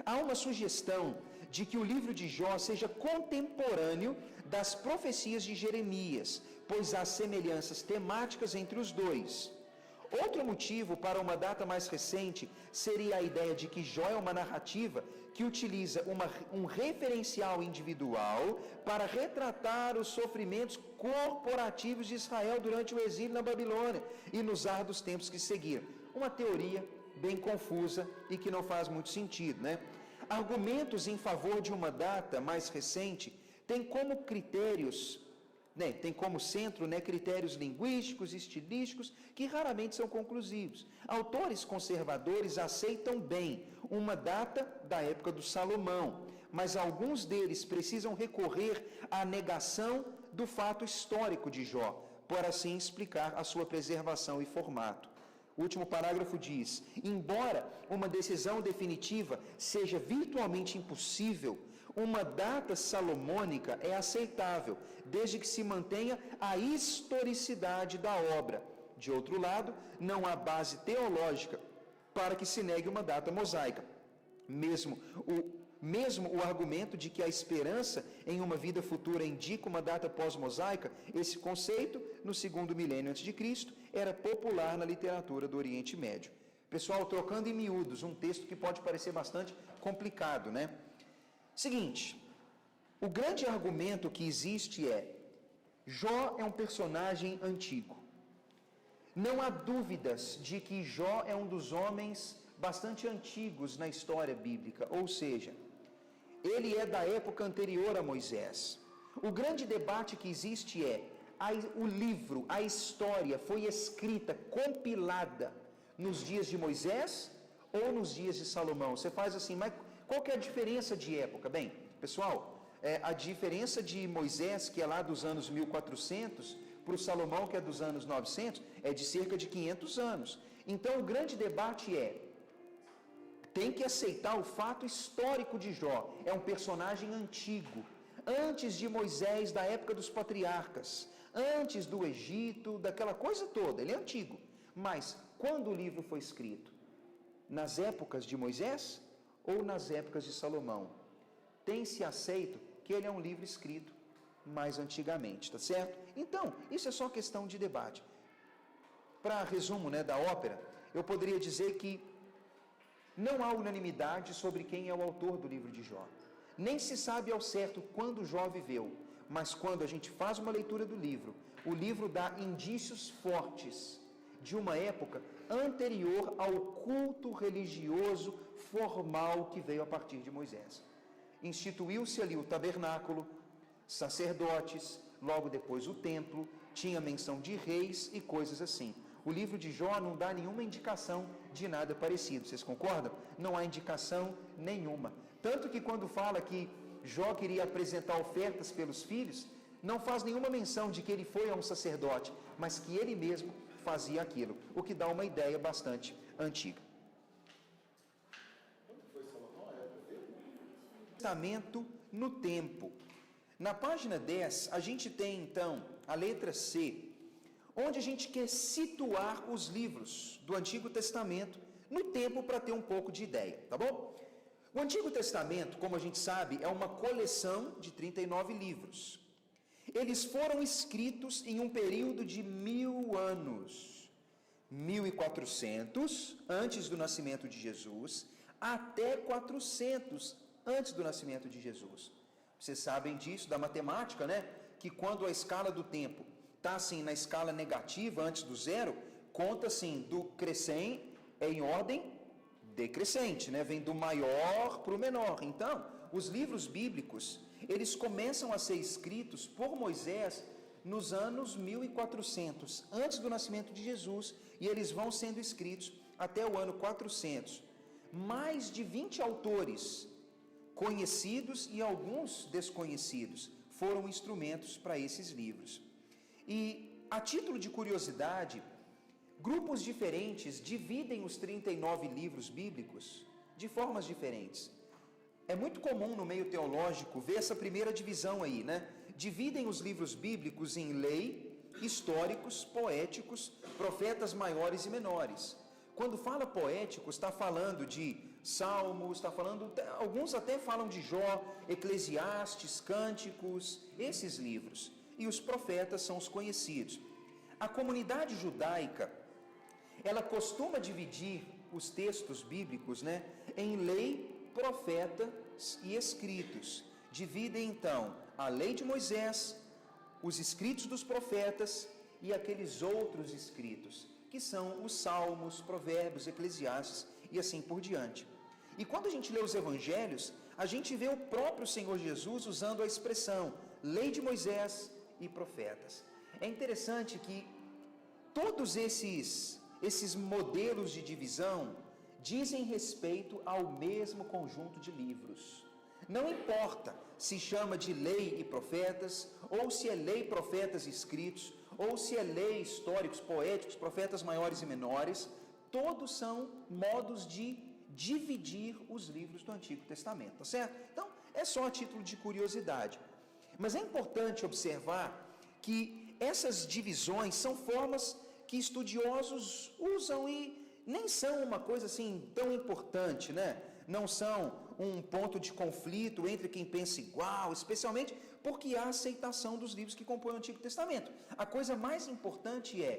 Há uma sugestão de que o livro de Jó seja contemporâneo das profecias de Jeremias, pois há semelhanças temáticas entre os dois. Outro motivo para uma data mais recente seria a ideia de que Jó é uma narrativa que utiliza um referencial individual para retratar os sofrimentos corporativos de Israel durante o exílio na Babilônia e nos árduos tempos que seguiram. Uma teoria bem confusa e que não faz muito sentido, né? Argumentos em favor de uma data mais recente têm como critérios, tem como centro, critérios linguísticos, estilísticos, que raramente são conclusivos. Autores conservadores aceitam bem uma data da época do Salomão, mas alguns deles precisam recorrer à negação do fato histórico de Jó, por assim explicar a sua preservação e formato. O último parágrafo diz: embora uma decisão definitiva seja virtualmente impossível, uma data salomônica é aceitável, desde que se mantenha a historicidade da obra. De outro lado, não há base teológica para que se negue uma data mosaica. Mesmo o argumento de que a esperança em uma vida futura indica uma data pós-mosaica, esse conceito, no segundo milênio antes de Cristo, era popular na literatura do Oriente Médio. Pessoal, trocando em miúdos, um texto que pode parecer bastante complicado, né? Seguinte, o grande argumento que existe é: Jó é um personagem antigo. Não há dúvidas de que Jó é um dos homens bastante antigos na história bíblica, ou seja, ele é da época anterior a Moisés. O grande debate que existe é: o livro, a história foi escrita, compilada nos dias de Moisés ou nos dias de Salomão? Você faz assim, mas qual que é a diferença de época? Bem, pessoal, a diferença de Moisés, que é lá dos anos 1400, para o Salomão, que é dos anos 900, é de cerca de 500 anos. Então, o grande debate tem que aceitar o fato histórico de Jó. É um personagem antigo, antes de Moisés, da época dos patriarcas, antes do Egito, daquela coisa toda. Ele é antigo. Mas, quando o livro foi escrito? Nas épocas de Moisés ou nas épocas de Salomão? Tem-se aceito que ele é um livro escrito mais antigamente, tá certo? Então, isso é só questão de debate. Para resumo, da ópera, eu poderia dizer que não há unanimidade sobre quem é o autor do livro de Jó. Nem se sabe ao certo quando Jó viveu, mas quando a gente faz uma leitura do livro, o livro dá indícios fortes de uma época anterior ao culto religioso formal que veio a partir de Moisés. Instituiu-se ali o tabernáculo, sacerdotes, logo depois o templo, tinha menção de reis e coisas assim. O livro de Jó não dá nenhuma indicação de nada parecido, vocês concordam? Não há indicação nenhuma. Tanto que quando fala que Jó queria apresentar ofertas pelos filhos, não faz nenhuma menção de que ele foi a um sacerdote, mas que ele mesmo fazia aquilo, o que dá uma ideia bastante antiga. Testamento no tempo. Na página 10, a gente tem então a letra C, onde a gente quer situar os livros do Antigo Testamento no tempo para ter um pouco de ideia, tá bom? O Antigo Testamento, como a gente sabe, é uma coleção de 39 livros. Eles foram escritos em um período de 1000 anos, 1400 antes do nascimento de Jesus, até 400 antes do nascimento de Jesus. Vocês sabem disso, da matemática, né? Que quando a escala do tempo está assim na escala negativa antes do zero, conta assim do crescente em ordem decrescente, né? Vem do maior para o menor. Então, os livros bíblicos, eles começam a ser escritos por Moisés nos anos 1400, antes do nascimento de Jesus, e eles vão sendo escritos até o ano 400. Mais de 20 autores conhecidos e alguns desconhecidos foram instrumentos para esses livros. E, a título de curiosidade, grupos diferentes dividem os 39 livros bíblicos de formas diferentes. É muito comum no meio teológico ver essa primeira divisão aí, né? Dividem os livros bíblicos em lei, históricos, poéticos, profetas maiores e menores. Quando fala poéticos, está falando de Salmos, está falando, alguns até falam de Jó, Eclesiastes, Cânticos, esses livros. E os profetas são os conhecidos. A comunidade judaica, ela costuma dividir os textos bíblicos, né, em lei, profetas e escritos. Dividem então a lei de Moisés, os escritos dos profetas e aqueles outros escritos, que são os Salmos, Provérbios, Eclesiastes e assim por diante. E quando a gente lê os evangelhos, a gente vê o próprio Senhor Jesus usando a expressão lei de Moisés e profetas. É interessante que todos esses modelos de divisão dizem respeito ao mesmo conjunto de livros. Não importa se chama de lei e profetas, ou se é lei, profetas e escritos, ou se é lei, históricos, poéticos, profetas maiores e menores, todos são modos de dividir os livros do Antigo Testamento, tá certo? Então, é só a título de curiosidade. Mas é importante observar que essas divisões são formas que estudiosos usam e nem são uma coisa assim tão importante, né? Não são um ponto de conflito entre quem pensa igual, especialmente porque há aceitação dos livros que compõem o Antigo Testamento. A coisa mais importante é,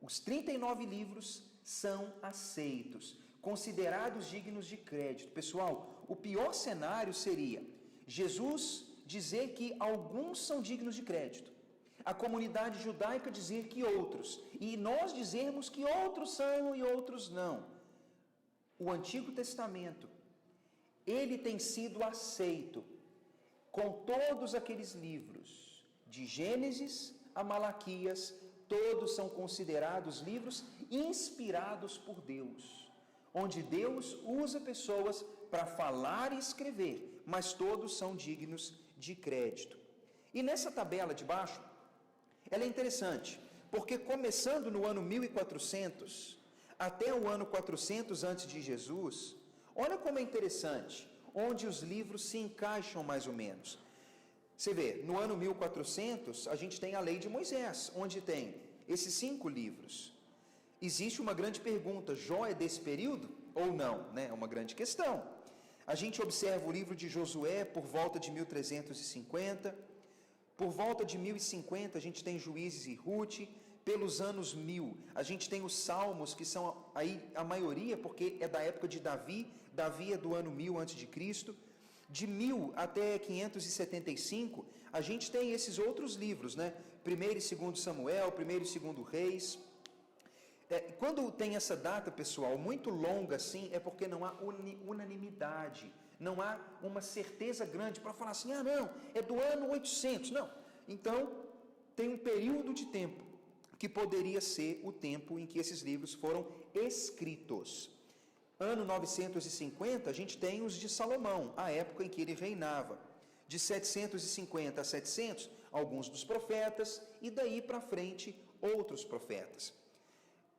os 39 livros são aceitos, considerados dignos de crédito. Pessoal, o pior cenário seria Jesus dizer que alguns são dignos de crédito, a comunidade judaica dizer que outros, e nós dizermos que outros são e outros não. O Antigo Testamento, ele tem sido aceito com todos aqueles livros, de Gênesis a Malaquias, todos são considerados livros inspirados por Deus, onde Deus usa pessoas para falar e escrever, mas todos são dignos de crédito. E nessa tabela de baixo, ela é interessante, porque começando no ano 1400 até o ano 400 antes de Jesus, olha como é interessante, onde os livros se encaixam mais ou menos. Você vê, no ano 1400, a gente tem a lei de Moisés, onde tem esses 5 livros. Existe uma grande pergunta, Jó é desse período ou não? Né? É uma grande questão. A gente observa o livro de Josué por volta de 1350, por volta de 1050 a gente tem Juízes e Ruth, pelos anos 1000 a gente tem os Salmos, que são aí a maioria, porque é da época de Davi, Davi é do ano 1000 a.C., de 1000 até 575, a gente tem esses outros livros, né? 1º e 2º Samuel, 1º e 2º Reis. Quando tem essa data, pessoal, muito longa assim, é porque não há unanimidade, não há uma certeza grande para falar assim, não, é do ano 800, não. Então, tem um período de tempo que poderia ser o tempo em que esses livros foram escritos. Ano 950, a gente tem os de Salomão, a época em que ele reinava. De 750 a 700, alguns dos profetas, e daí para frente, outros profetas.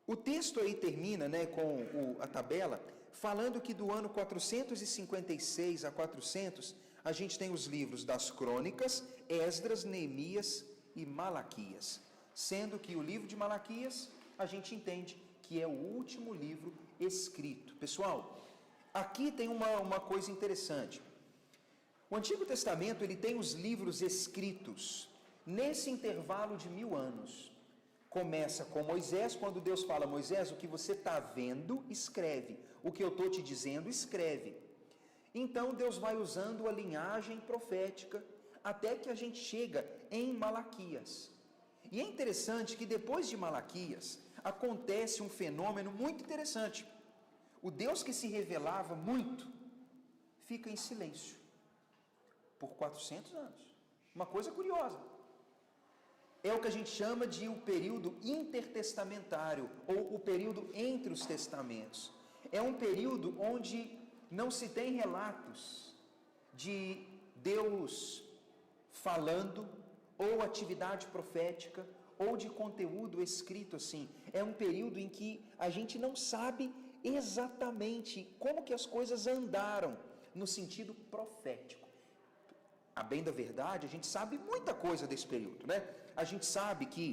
O texto aí termina, né, com a tabela, falando que do ano 456 a 400, a gente tem os livros das Crônicas, Esdras, Neemias e Malaquias. Sendo que o livro de Malaquias, a gente entende que é o último livro escrito. Pessoal, aqui tem uma coisa interessante. O Antigo Testamento, ele tem os livros escritos nesse intervalo de 1000 anos. Começa com Moisés, quando Deus fala: Moisés, o que você está vendo, escreve. O que eu estou te dizendo, escreve. Então Deus vai usando a linhagem profética até que a gente chega em Malaquias. E é interessante que depois de Malaquias acontece um fenômeno muito interessante. O Deus que se revelava muito fica em silêncio por 400 anos. Uma coisa curiosa. É o que a gente chama de o período intertestamentário, ou o período entre os testamentos. É um período onde não se tem relatos de Deus falando, ou atividade profética, ou de conteúdo escrito assim. É um período em que a gente não sabe exatamente como que as coisas andaram no sentido profético. A bem da verdade, a gente sabe muita coisa desse período, né? A gente sabe que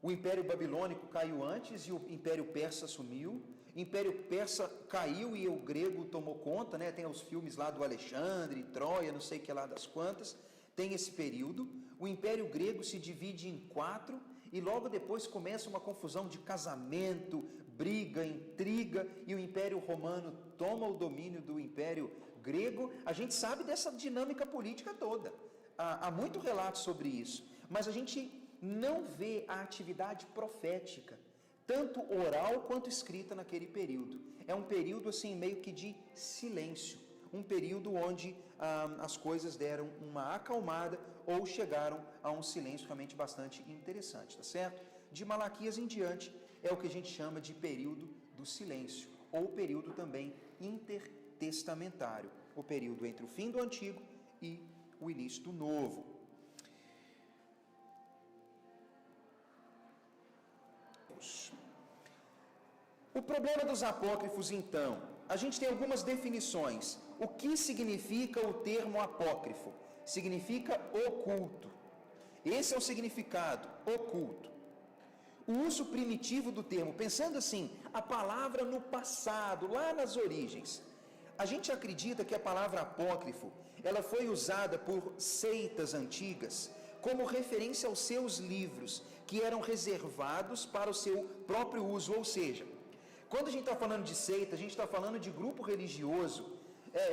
o Império Babilônico caiu antes e o Império Persa assumiu. O Império Persa caiu e o grego tomou conta, né? Tem os filmes lá do Alexandre, Troia, não sei o que lá das quantas. Tem esse período. O Império Grego se divide em 4 e logo depois começa uma confusão de casamento, briga, intriga, e o Império Romano toma o domínio do Império Grego. A gente sabe dessa dinâmica política toda. Há muito relato sobre isso, mas a gente não vê a atividade profética, tanto oral quanto escrita naquele período. É um período assim meio que de silêncio, um período onde as coisas deram uma acalmada ou chegaram a um silêncio realmente bastante interessante, tá certo? De Malaquias em diante é o que a gente chama de período do silêncio, ou período também intertestamentário, o período entre o fim do Antigo e o início do Novo. O problema dos apócrifos, então, a gente tem algumas definições. O que significa o termo apócrifo? Significa oculto. Esse é o significado, oculto. O uso primitivo do termo, pensando assim, a palavra no passado, lá nas origens. A gente acredita que a palavra apócrifo, ela foi usada por seitas antigas como referência aos seus livros, que eram reservados para o seu próprio uso, ou seja, quando a gente está falando de seita, a gente está falando de grupo religioso,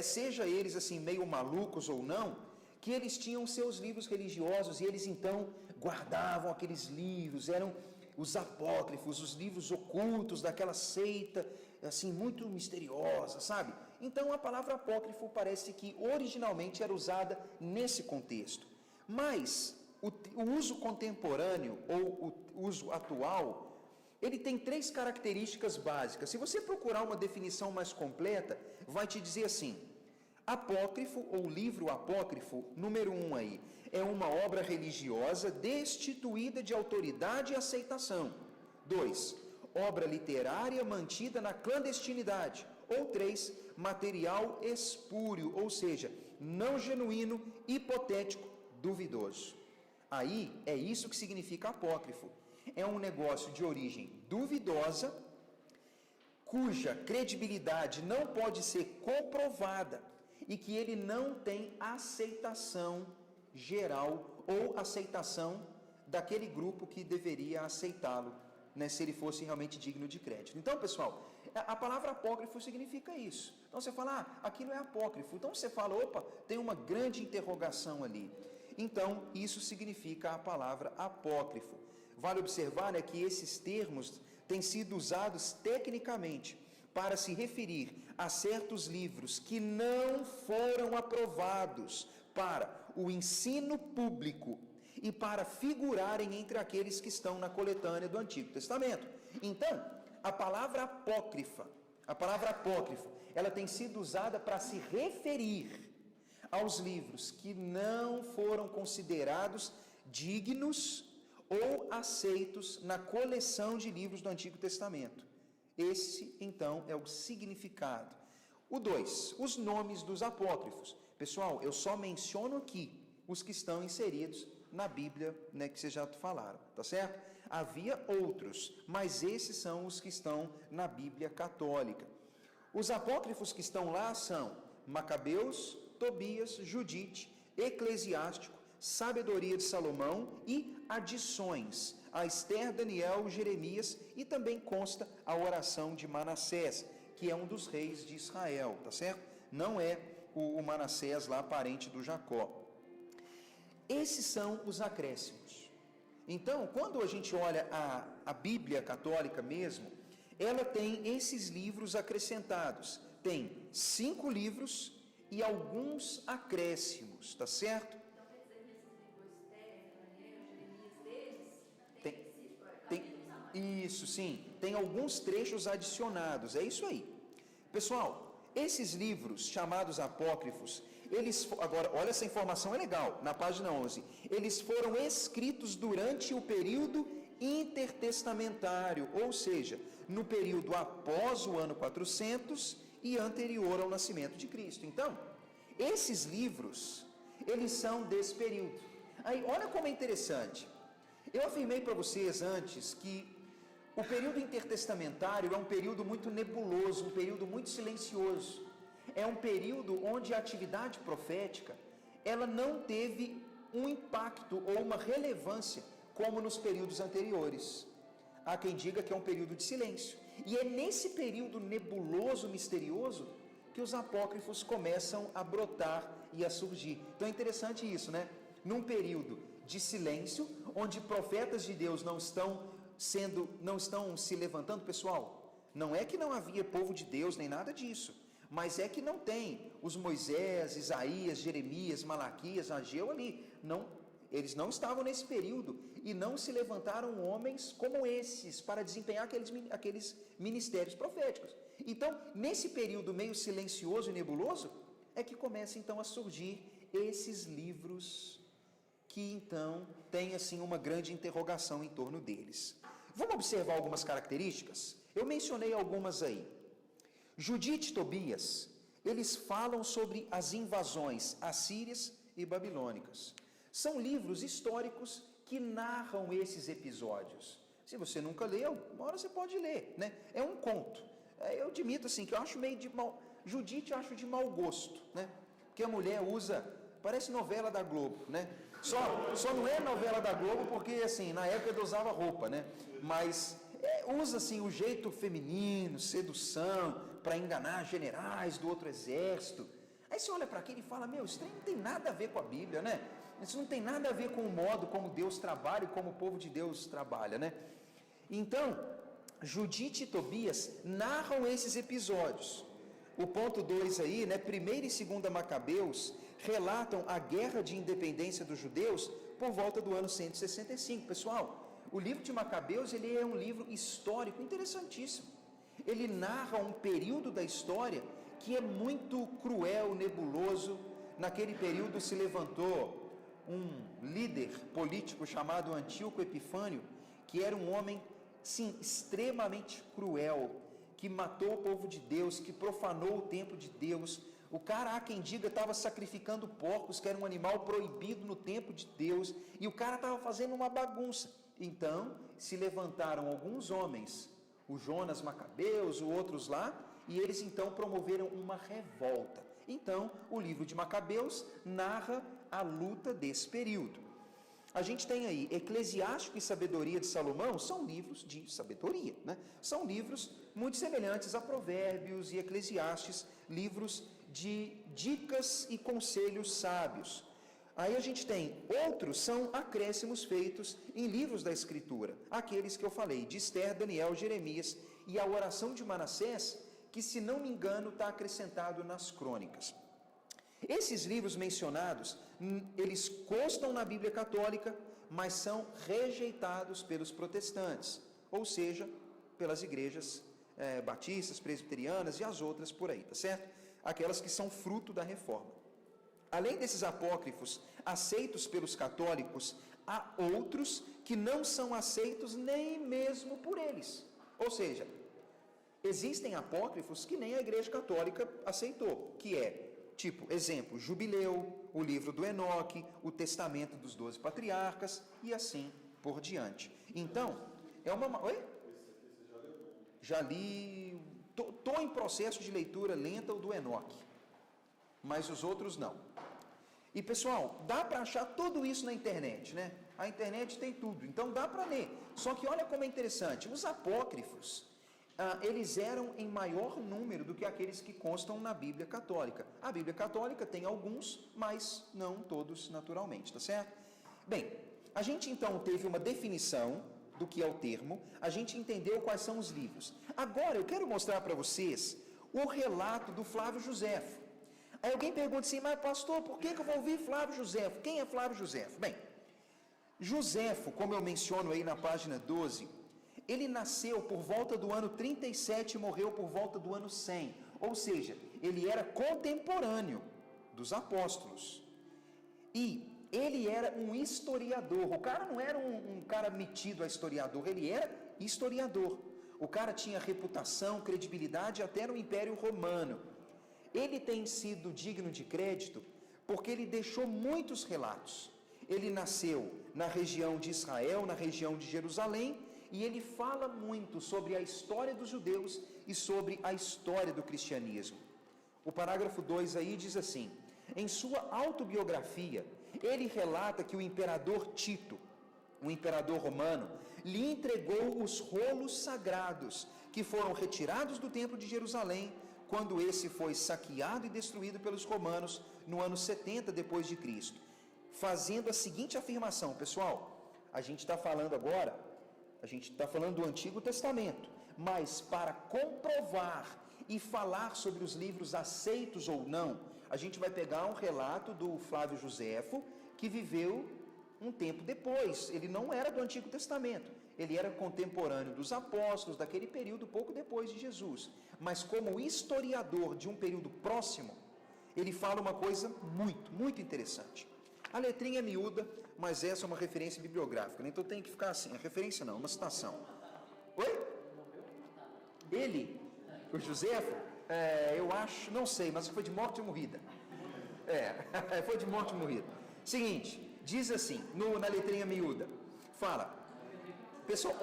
seja eles assim meio malucos ou não, que eles tinham seus livros religiosos e eles então guardavam aqueles livros, eram os apócrifos, os livros ocultos daquela seita, assim, muito misteriosa, sabe? Então a palavra apócrifo parece que originalmente era usada nesse contexto. Mas o uso contemporâneo ou o uso atual, ele tem 3 características básicas. Se você procurar uma definição mais completa, vai te dizer assim: apócrifo ou livro apócrifo, número 1 aí, é uma obra religiosa destituída de autoridade e aceitação. 2, obra literária mantida na clandestinidade. Ou 3, material espúrio, ou seja, não genuíno, hipotético, duvidoso. Aí é isso que significa apócrifo. É um negócio de origem duvidosa, cuja credibilidade não pode ser comprovada e que ele não tem aceitação geral ou aceitação daquele grupo que deveria aceitá-lo, né, se ele fosse realmente digno de crédito. Então, pessoal, a palavra apócrifo significa isso. Então você fala, aquilo é apócrifo. Então você fala, opa, tem uma grande interrogação ali. Então, isso significa a palavra apócrifo. Vale observar, né, que esses termos têm sido usados tecnicamente para se referir a certos livros que não foram aprovados para o ensino público e para figurarem entre aqueles que estão na coletânea do Antigo Testamento. Então, a palavra apócrifa, ela tem sido usada para se referir aos livros que não foram considerados dignos ou aceitos na coleção de livros do Antigo Testamento. Esse, então, é o significado. O 2, os nomes dos apócrifos. Pessoal, eu só menciono aqui os que estão inseridos na Bíblia, né, que vocês já falaram, tá certo? Havia outros, mas esses são os que estão na Bíblia católica. Os apócrifos que estão lá são Macabeus, Tobias, Judite, Eclesiástico, Sabedoria de Salomão e adições a Esther, Daniel, Jeremias, e também consta a oração de Manassés, que é um dos reis de Israel, tá certo? Não é o Manassés lá, parente do Jacó. Esses são os acréscimos. Então, quando a gente olha a Bíblia católica mesmo, ela tem esses livros acrescentados. Tem 5 livros e alguns acréscimos, tá certo? Então quer dizer que esses livros Esther, Daniel, Jeremias deles, Isso, sim. Tem alguns trechos adicionados, é isso aí. Pessoal, esses livros chamados apócrifos, agora, olha, essa informação é legal, na página 11. Eles foram escritos durante o período intertestamentário, ou seja, no período após o ano 400 e anterior ao nascimento de Cristo. Então, esses livros, eles são desse período. Aí, olha como é interessante. Eu afirmei para vocês antes que o período intertestamentário é um período muito nebuloso, um período muito silencioso. É um período onde a atividade profética, ela não teve um impacto ou uma relevância como nos períodos anteriores. Há quem diga que é um período de silêncio. E é nesse período nebuloso, misterioso, que os apócrifos começam a brotar e a surgir. Então é interessante isso, né? Num período de silêncio, onde profetas de Deus não estão se levantando, pessoal, não é que não havia povo de Deus, nem nada disso, mas é que não tem os Moisés, Isaías, Jeremias, Malaquias, Ageu ali, eles não estavam nesse período, e não se levantaram homens como esses, para desempenhar aqueles ministérios proféticos. Então, nesse período meio silencioso e nebuloso, é que começa então a surgir esses livros, que então tem assim uma grande interrogação em torno deles. Vamos observar algumas características? Eu mencionei algumas aí. Judite e Tobias, eles falam sobre as invasões assírias e babilônicas. São livros históricos que narram esses episódios. Se você nunca leu, uma hora você pode ler, né? É um conto. Eu admito assim, que eu acho meio de mau... Judite eu acho de mau gosto, né? Porque a mulher usa... Parece novela da Globo, né? Só não é novela da Globo porque, assim, na época eu usava roupa, né? Mas usa, assim, o jeito feminino, sedução, para enganar generais do outro exército. Aí você olha para aquilo e fala, isso não tem nada a ver com a Bíblia, né? Isso não tem nada a ver com o modo como Deus trabalha e como o povo de Deus trabalha, né? Então, Judite e Tobias narram esses episódios. O ponto 2 aí, né? 1ª e 2ª Macabeus relatam a guerra de independência dos judeus por volta do ano 165. Pessoal, o livro de Macabeus, ele é um livro histórico interessantíssimo. Ele narra um período da história que é muito cruel, nebuloso. Naquele período se levantou um líder político chamado Antíoco Epifânio, que era um homem, sim, extremamente cruel, que matou o povo de Deus, que profanou o templo de Deus. O cara, há quem diga, estava sacrificando porcos, que era um animal proibido no templo de Deus, e o cara estava fazendo uma bagunça. Então, se levantaram alguns homens, o Jonas Macabeus, os outros lá, e eles então promoveram uma revolta. Então, o livro de Macabeus narra a luta desse período. A gente tem aí Eclesiástico e Sabedoria de Salomão, são livros de sabedoria, né? São livros muito semelhantes a Provérbios e Eclesiastes, livros de dicas e conselhos sábios. Aí a gente tem outros, são acréscimos feitos em livros da Escritura, aqueles que eu falei, de Esther, Daniel, Jeremias, e a oração de Manassés, que, se não me engano, está acrescentado nas crônicas. Esses livros mencionados, eles constam na Bíblia Católica, mas são rejeitados pelos protestantes, ou seja, pelas igrejas batistas, presbiterianas e as outras por aí, tá certo? Aquelas que são fruto da reforma. Além desses apócrifos aceitos pelos católicos, há outros que não são aceitos nem mesmo por eles. Ou seja, existem apócrifos que nem a Igreja Católica aceitou, que é, tipo, exemplo, Jubileu, o livro do Enoque, o Testamento dos 12 Patriarcas e assim por diante. Então, é uma... Oi? Já li... Estou em processo de leitura lenta o do Enoque, mas os outros não. E pessoal, dá para achar tudo isso na internet, né? A internet tem tudo, então dá para ler. Só que olha como é interessante, os apócrifos, eles eram em maior número do que aqueles que constam na Bíblia Católica. A Bíblia Católica tem alguns, mas não todos naturalmente, tá certo? Bem, a gente então teve uma definição do que é o termo, a gente entendeu quais são os livros. Agora eu quero mostrar para vocês o relato do Flávio Joséfo. Aí alguém pergunta assim, mas pastor, por que eu vou ouvir Flávio Joséfo? Quem é Flávio Joséfo? Bem, Joséfo, como eu menciono aí na página 12, ele nasceu por volta do ano 37 e morreu por volta do ano 100. Ou seja, ele era contemporâneo dos apóstolos. E ele era um historiador. O cara não era um cara metido a historiador, ele era historiador. O cara tinha reputação, credibilidade até no Império Romano. Ele tem sido digno de crédito porque ele deixou muitos relatos. Ele nasceu na região de Israel, na região de Jerusalém, e ele fala muito sobre a história dos judeus e sobre a história do cristianismo. O parágrafo 2 aí diz assim: em sua autobiografia, ele relata que o imperador Tito, o imperador romano, lhe entregou os rolos sagrados que foram retirados do templo de Jerusalém quando esse foi saqueado e destruído pelos romanos no ano 70 depois de Cristo, fazendo a seguinte afirmação, pessoal, a gente está falando agora, a gente está falando do Antigo Testamento, mas para comprovar e falar sobre os livros aceitos ou não, a gente vai pegar um relato do Flávio Joséfo, que viveu um tempo depois. Ele não era do Antigo Testamento, ele era contemporâneo dos apóstolos, daquele período pouco depois de Jesus. Mas como historiador de um período próximo, ele fala uma coisa muito, muito interessante. A letrinha é miúda, mas essa é uma referência bibliográfica, né? Então tem que ficar assim, a referência não, uma citação. Oi? Ele, o Joséfo, eu acho, não sei, mas foi de morte morrida. Foi de morte morrida. Seguinte, diz assim, na letrinha miúda, fala, pessoal,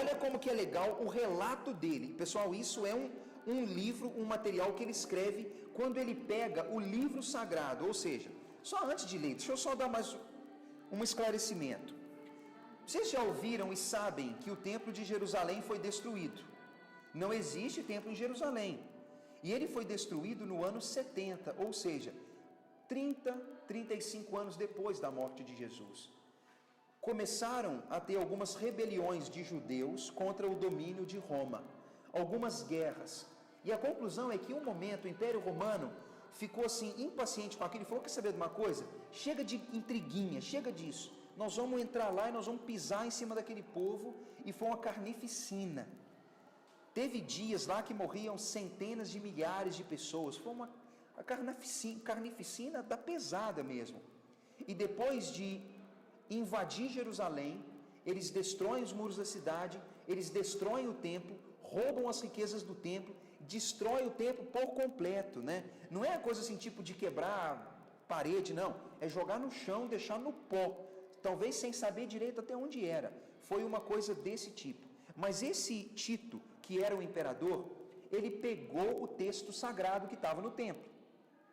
olha como que é legal o relato dele. Pessoal, isso é um livro, um material que ele escreve quando ele pega o livro sagrado, ou seja, só antes de ler, deixa eu só dar mais um esclarecimento. Vocês já ouviram e sabem que o templo de Jerusalém foi destruído. Não existe templo em Jerusalém. E ele foi destruído no ano 70, ou seja, 35 anos depois da morte de Jesus. Começaram a ter algumas rebeliões de judeus contra o domínio de Roma, algumas guerras. E a conclusão é que em um momento o Império Romano ficou assim impaciente com aquilo e falou: quer saber de uma coisa? Chega de intriguinha, chega disso. Nós vamos entrar lá e nós vamos pisar em cima daquele povo, e foi uma carnificina. Teve dias lá que morriam centenas de milhares de pessoas. Foi uma carnificina da pesada mesmo. E depois de invadir Jerusalém, eles destroem os muros da cidade, eles destroem o templo, roubam as riquezas do templo, destrói o templo por completo, né? Não é coisa assim tipo de quebrar parede, não. É jogar no chão, deixar no pó, talvez sem saber direito até onde era. Foi uma coisa desse tipo. Mas esse Tito, que era o imperador, ele pegou o texto sagrado que estava no templo,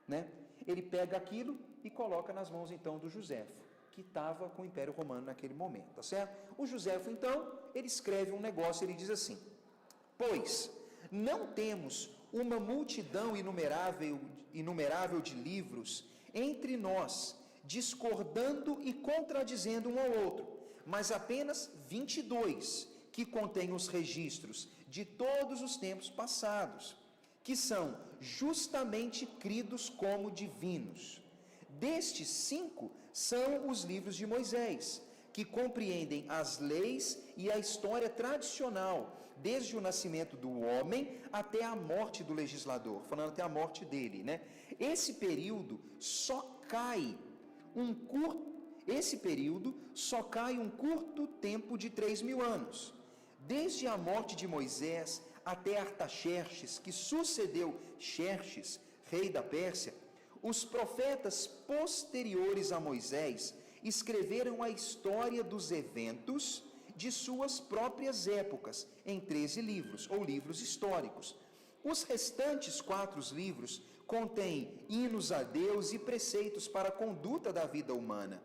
né? Ele pega aquilo e coloca nas mãos então do Joséfo, que estava com o Império Romano naquele momento, tá certo? O Joséfo então, ele escreve um negócio, ele diz assim: pois não temos uma multidão inumerável de livros entre nós, discordando e contradizendo um ao outro, mas apenas 22, que contêm os registros de todos os tempos passados, que são justamente cridos como divinos. Destes 5 são os livros de Moisés, que compreendem as leis e a história tradicional, desde o nascimento do homem até a morte do legislador, falando até a morte dele, né? Esse período só cai um curto tempo de 3.000 anos. Desde a morte de Moisés até Artaxerxes, que sucedeu Xerxes, rei da Pérsia, os profetas posteriores a Moisés escreveram a história dos eventos de suas próprias épocas em 13 livros, ou livros históricos. Os restantes 4 livros contém hinos a Deus e preceitos para a conduta da vida humana.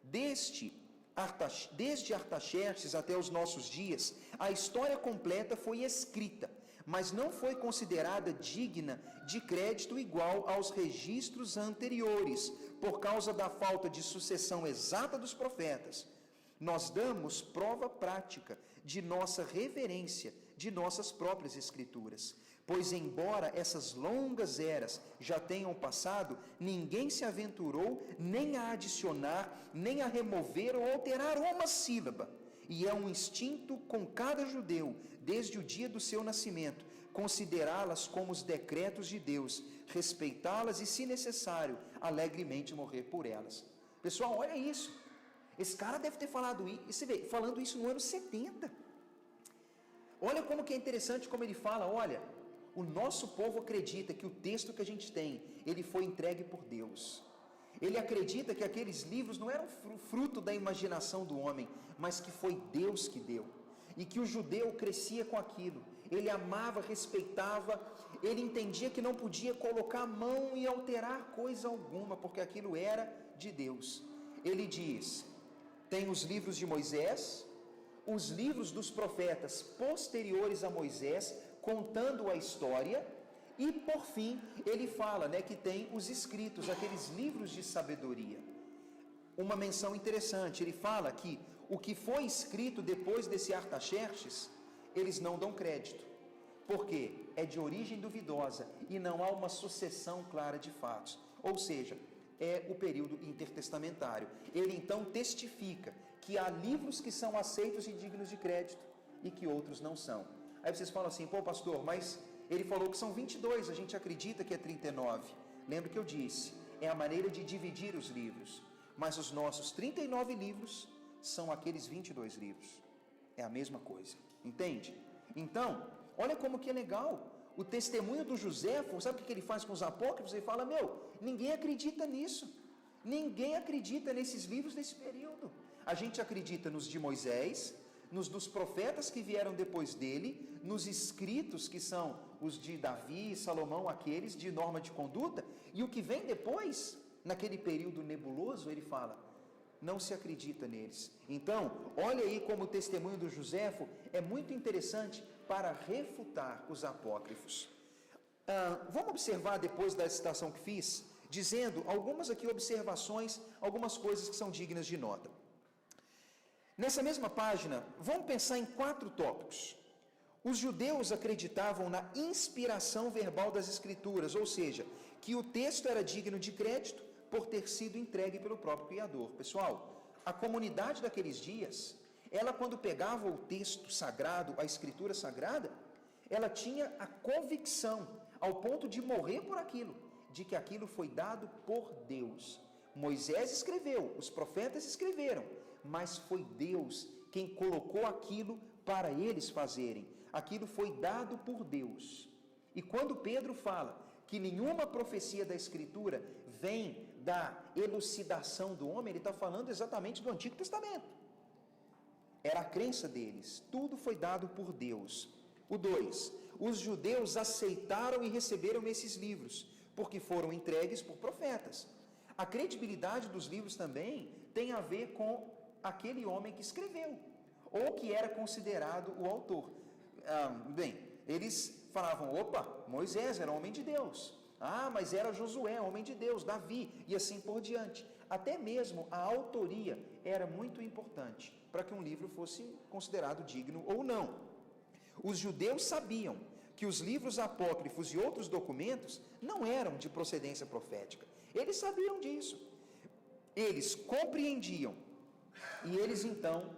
Desde Artaxerxes até os nossos dias, a história completa foi escrita, mas não foi considerada digna de crédito igual aos registros anteriores, por causa da falta de sucessão exata dos profetas. Nós damos prova prática de nossa reverência de nossas próprias escrituras, pois embora essas longas eras já tenham passado, ninguém se aventurou nem a adicionar, nem a remover ou alterar uma sílaba. E é um instinto com cada judeu, desde o dia do seu nascimento, considerá-las como os decretos de Deus, respeitá-las e, se necessário, alegremente morrer por elas. Pessoal, olha isso. Esse cara deve ter falado isso, falando isso no ano 70. Olha como que é interessante como ele fala, olha, o nosso povo acredita que o texto que a gente tem, ele foi entregue por Deus. Ele acredita que aqueles livros não eram fruto da imaginação do homem, mas que foi Deus que deu. E que o judeu crescia com aquilo. Ele amava, respeitava, ele entendia que não podia colocar a mão e alterar coisa alguma, porque aquilo era de Deus. Ele diz, tem os livros de Moisés, os livros dos profetas posteriores a Moisés, contando a história, e por fim, ele fala, que tem os escritos, aqueles livros de sabedoria. Uma menção interessante, ele fala que o que foi escrito depois desse Artaxerxes, eles não dão crédito, porque é de origem duvidosa e não há uma sucessão clara de fatos, ou seja, é o período intertestamentário. Ele então testifica que há livros que são aceitos e dignos de crédito e que outros não são. Aí vocês falam assim, pô pastor, mas ele falou que são 22, a gente acredita que é 39. Lembra que eu disse, é a maneira de dividir os livros, mas os nossos 39 livros são aqueles 22 livros. É a mesma coisa, entende? Então, olha como que é legal. O testemunho do Joséfo, sabe o que ele faz com os apócrifos? Ele fala, ninguém acredita nisso. Ninguém acredita nesses livros desse período. A gente acredita nos de Moisés, nos dos profetas que vieram depois dele, nos escritos que são os de Davi, Salomão, aqueles de norma de conduta, e o que vem depois, naquele período nebuloso, ele fala, não se acredita neles. Então, olha aí como o testemunho do Joséfo é muito interessante para refutar os apócrifos. Vamos observar depois da citação que fiz, dizendo algumas aqui observações, algumas coisas que são dignas de nota. Nessa mesma página, vamos pensar em 4 tópicos. Os judeus acreditavam na inspiração verbal das Escrituras, ou seja, que o texto era digno de crédito por ter sido entregue pelo próprio Criador. Pessoal, a comunidade daqueles dias, ela quando pegava o texto sagrado, a Escritura sagrada, ela tinha a convicção, ao ponto de morrer por aquilo, de que aquilo foi dado por Deus. Moisés escreveu, os profetas escreveram, mas foi Deus quem colocou aquilo para eles fazerem. Aquilo foi dado por Deus. E quando Pedro fala que nenhuma profecia da Escritura vem da elucidação do homem, ele está falando exatamente do Antigo Testamento. Era a crença deles. Tudo foi dado por Deus. O 2. Os judeus aceitaram e receberam esses livros, porque foram entregues por profetas. A credibilidade dos livros também tem a ver com aquele homem que escreveu, ou que era considerado o autor. Eles falavam, Moisés era homem de Deus. Mas era Josué, homem de Deus, Davi, e assim por diante. Até mesmo a autoria era muito importante para que um livro fosse considerado digno ou não. Os judeus sabiam que os livros apócrifos e outros documentos não eram de procedência profética. Eles sabiam disso. Eles compreendiam e eles então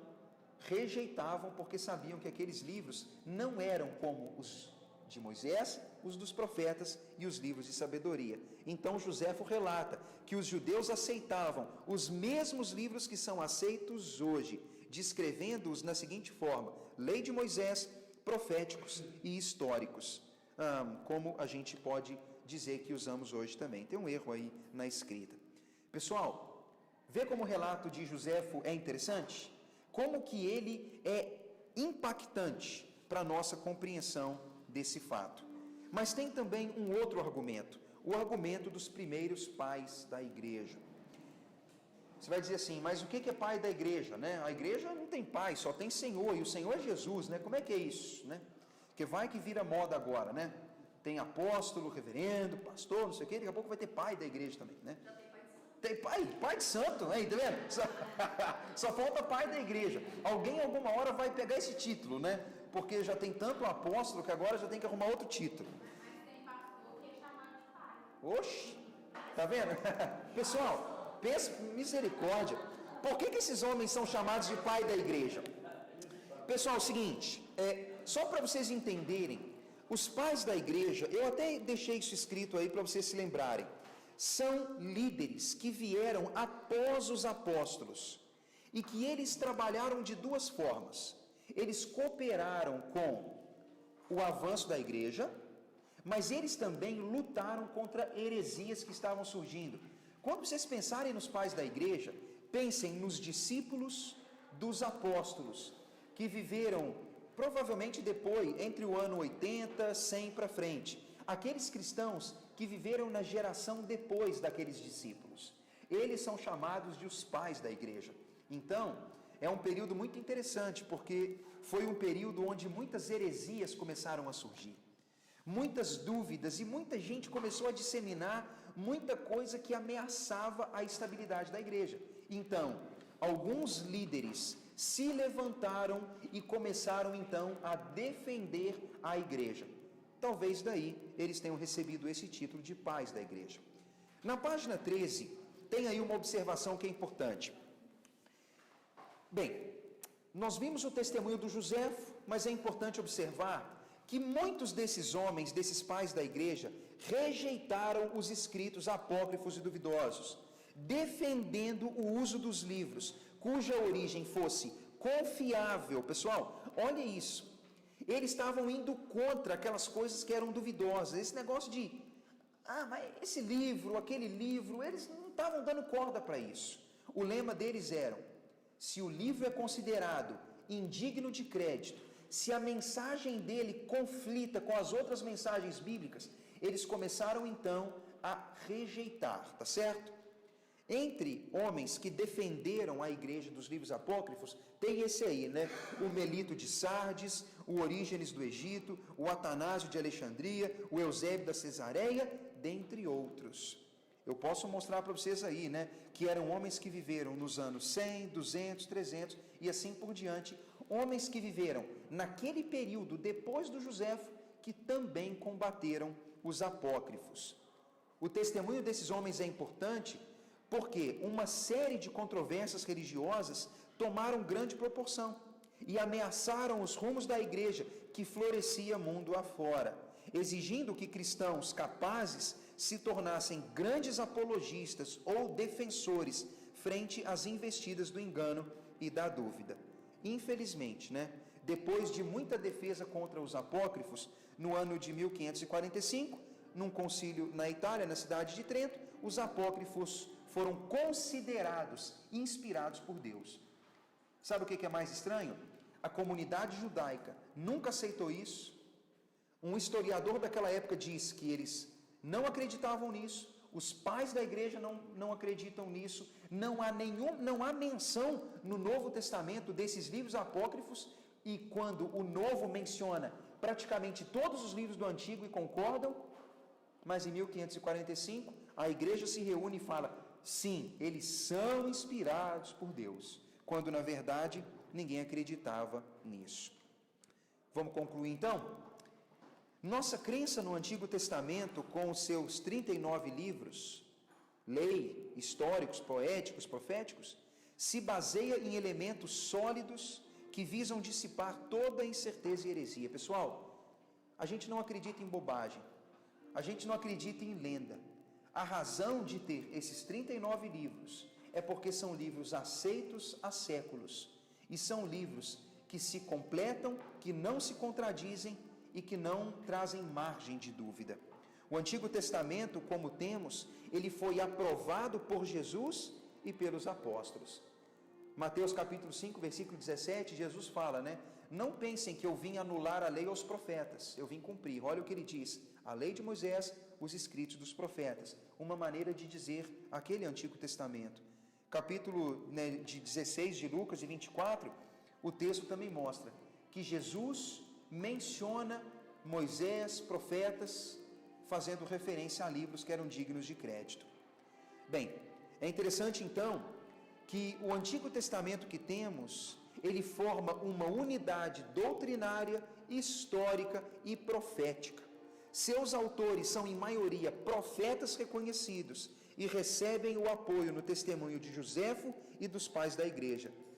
rejeitavam porque sabiam que aqueles livros não eram como os de Moisés, os dos profetas e os livros de sabedoria. Então Joséfo relata que os judeus aceitavam os mesmos livros que são aceitos hoje, descrevendo-os na seguinte forma: lei de Moisés, proféticos e históricos, como a gente pode dizer que usamos hoje também. Tem um erro aí na escrita. Pessoal, vê como o relato de Joséfo é interessante? Como que ele é impactante para a nossa compreensão desse fato. Mas tem também um outro argumento. o argumento dos primeiros pais da igreja. Você vai dizer assim, mas o que é pai da igreja, né? A igreja não tem pai, só tem Senhor, e o Senhor é Jesus, né? Como é que é isso, né? Porque vai que vira moda agora, né? Tem apóstolo, reverendo, pastor, não sei o quê, daqui a pouco vai ter pai da igreja também, né? Tem pai de santo, né? Tá vendo? Só falta pai da igreja. Alguém alguma hora vai pegar esse título, né? Porque já tem tanto apóstolo que agora já tem que arrumar outro título. Mas tem pastor que é chamado de pai. Oxe, tá vendo? Pessoal, pensa, misericórdia. Por que esses homens são chamados de pai da igreja? Pessoal, é o seguinte, só para vocês entenderem, os pais da igreja, eu até deixei isso escrito aí para vocês se lembrarem, são líderes que vieram após os apóstolos e que eles trabalharam de duas formas. Eles cooperaram com o avanço da igreja, mas eles também lutaram contra heresias que estavam surgindo. Quando vocês pensarem nos pais da igreja, pensem nos discípulos dos apóstolos, que viveram provavelmente depois, entre o ano 80, 100 para frente. Aqueles cristãos que viveram na geração depois daqueles discípulos. Eles são chamados de os pais da igreja. Então, é um período muito interessante, porque foi um período onde muitas heresias começaram a surgir. Muitas dúvidas e muita gente começou a disseminar muita coisa que ameaçava a estabilidade da igreja. Então, alguns líderes se levantaram e começaram então a defender a igreja. Talvez daí eles tenham recebido esse título de pais da igreja. Na página 13, tem aí uma observação que é importante. Bem, nós vimos o testemunho do Joséfo, mas é importante observar que muitos desses homens, desses pais da igreja, rejeitaram os escritos apócrifos e duvidosos, defendendo o uso dos livros, cuja origem fosse confiável. Pessoal, olha isso. Eles estavam indo contra aquelas coisas que eram duvidosas. Esse negócio de, mas esse livro, aquele livro, eles não estavam dando corda para isso. O lema deles era, se o livro é considerado indigno de crédito, se a mensagem dele conflita com as outras mensagens bíblicas, eles começaram então a rejeitar, tá certo? Entre homens que defenderam a igreja dos livros apócrifos, tem esse aí, né? O Melito de Sardes, o Orígenes do Egito, o Atanásio de Alexandria, o Eusébio da Cesareia, dentre outros. Eu posso mostrar para vocês aí, né? Que eram homens que viveram nos anos 100, 200, 300 e assim por diante. Homens que viveram naquele período depois do Joséfo, que também combateram os apócrifos. O testemunho desses homens é importante porque uma série de controvérsias religiosas tomaram grande proporção e ameaçaram os rumos da igreja que florescia mundo afora, exigindo que cristãos capazes se tornassem grandes apologistas ou defensores frente às investidas do engano e da dúvida. Infelizmente, depois de muita defesa contra os apócrifos, no ano de 1545, num concílio na Itália, na cidade de Trento, os apócrifos foram considerados inspirados por Deus. Sabe o que é mais estranho? A comunidade judaica nunca aceitou isso. Um historiador daquela época diz que eles não acreditavam nisso, os pais da igreja não acreditam nisso, não há menção no Novo Testamento desses livros apócrifos, e quando o Novo menciona praticamente todos os livros do Antigo e concordam, mas em 1545 a igreja se reúne e fala, sim, eles são inspirados por Deus, quando na verdade ninguém acreditava nisso. Vamos concluir então? Nossa crença no Antigo Testamento, com os seus 39 livros, lei, históricos, poéticos, proféticos, se baseia em elementos sólidos que visam dissipar toda incerteza e heresia. Pessoal, a gente não acredita em bobagem, a gente não acredita em lenda. A razão de ter esses 39 livros é porque são livros aceitos há séculos e são livros que se completam, que não se contradizem e que não trazem margem de dúvida. O Antigo Testamento, como temos, ele foi aprovado por Jesus e pelos apóstolos. Mateus capítulo 5, versículo 17, Jesus fala, não pensem que eu vim anular a lei aos profetas, eu vim cumprir. Olha o que ele diz, a lei de Moisés, os escritos dos profetas, uma maneira de dizer aquele Antigo Testamento. Capítulo de 16 de Lucas e 24, o texto também mostra que Jesus menciona Moisés, profetas, fazendo referência a livros que eram dignos de crédito. Bem, é interessante então que o Antigo Testamento que temos, ele forma uma unidade doutrinária, histórica e profética. Seus autores são em maioria profetas reconhecidos e recebem o apoio no testemunho de Joséfo e dos pais da igreja.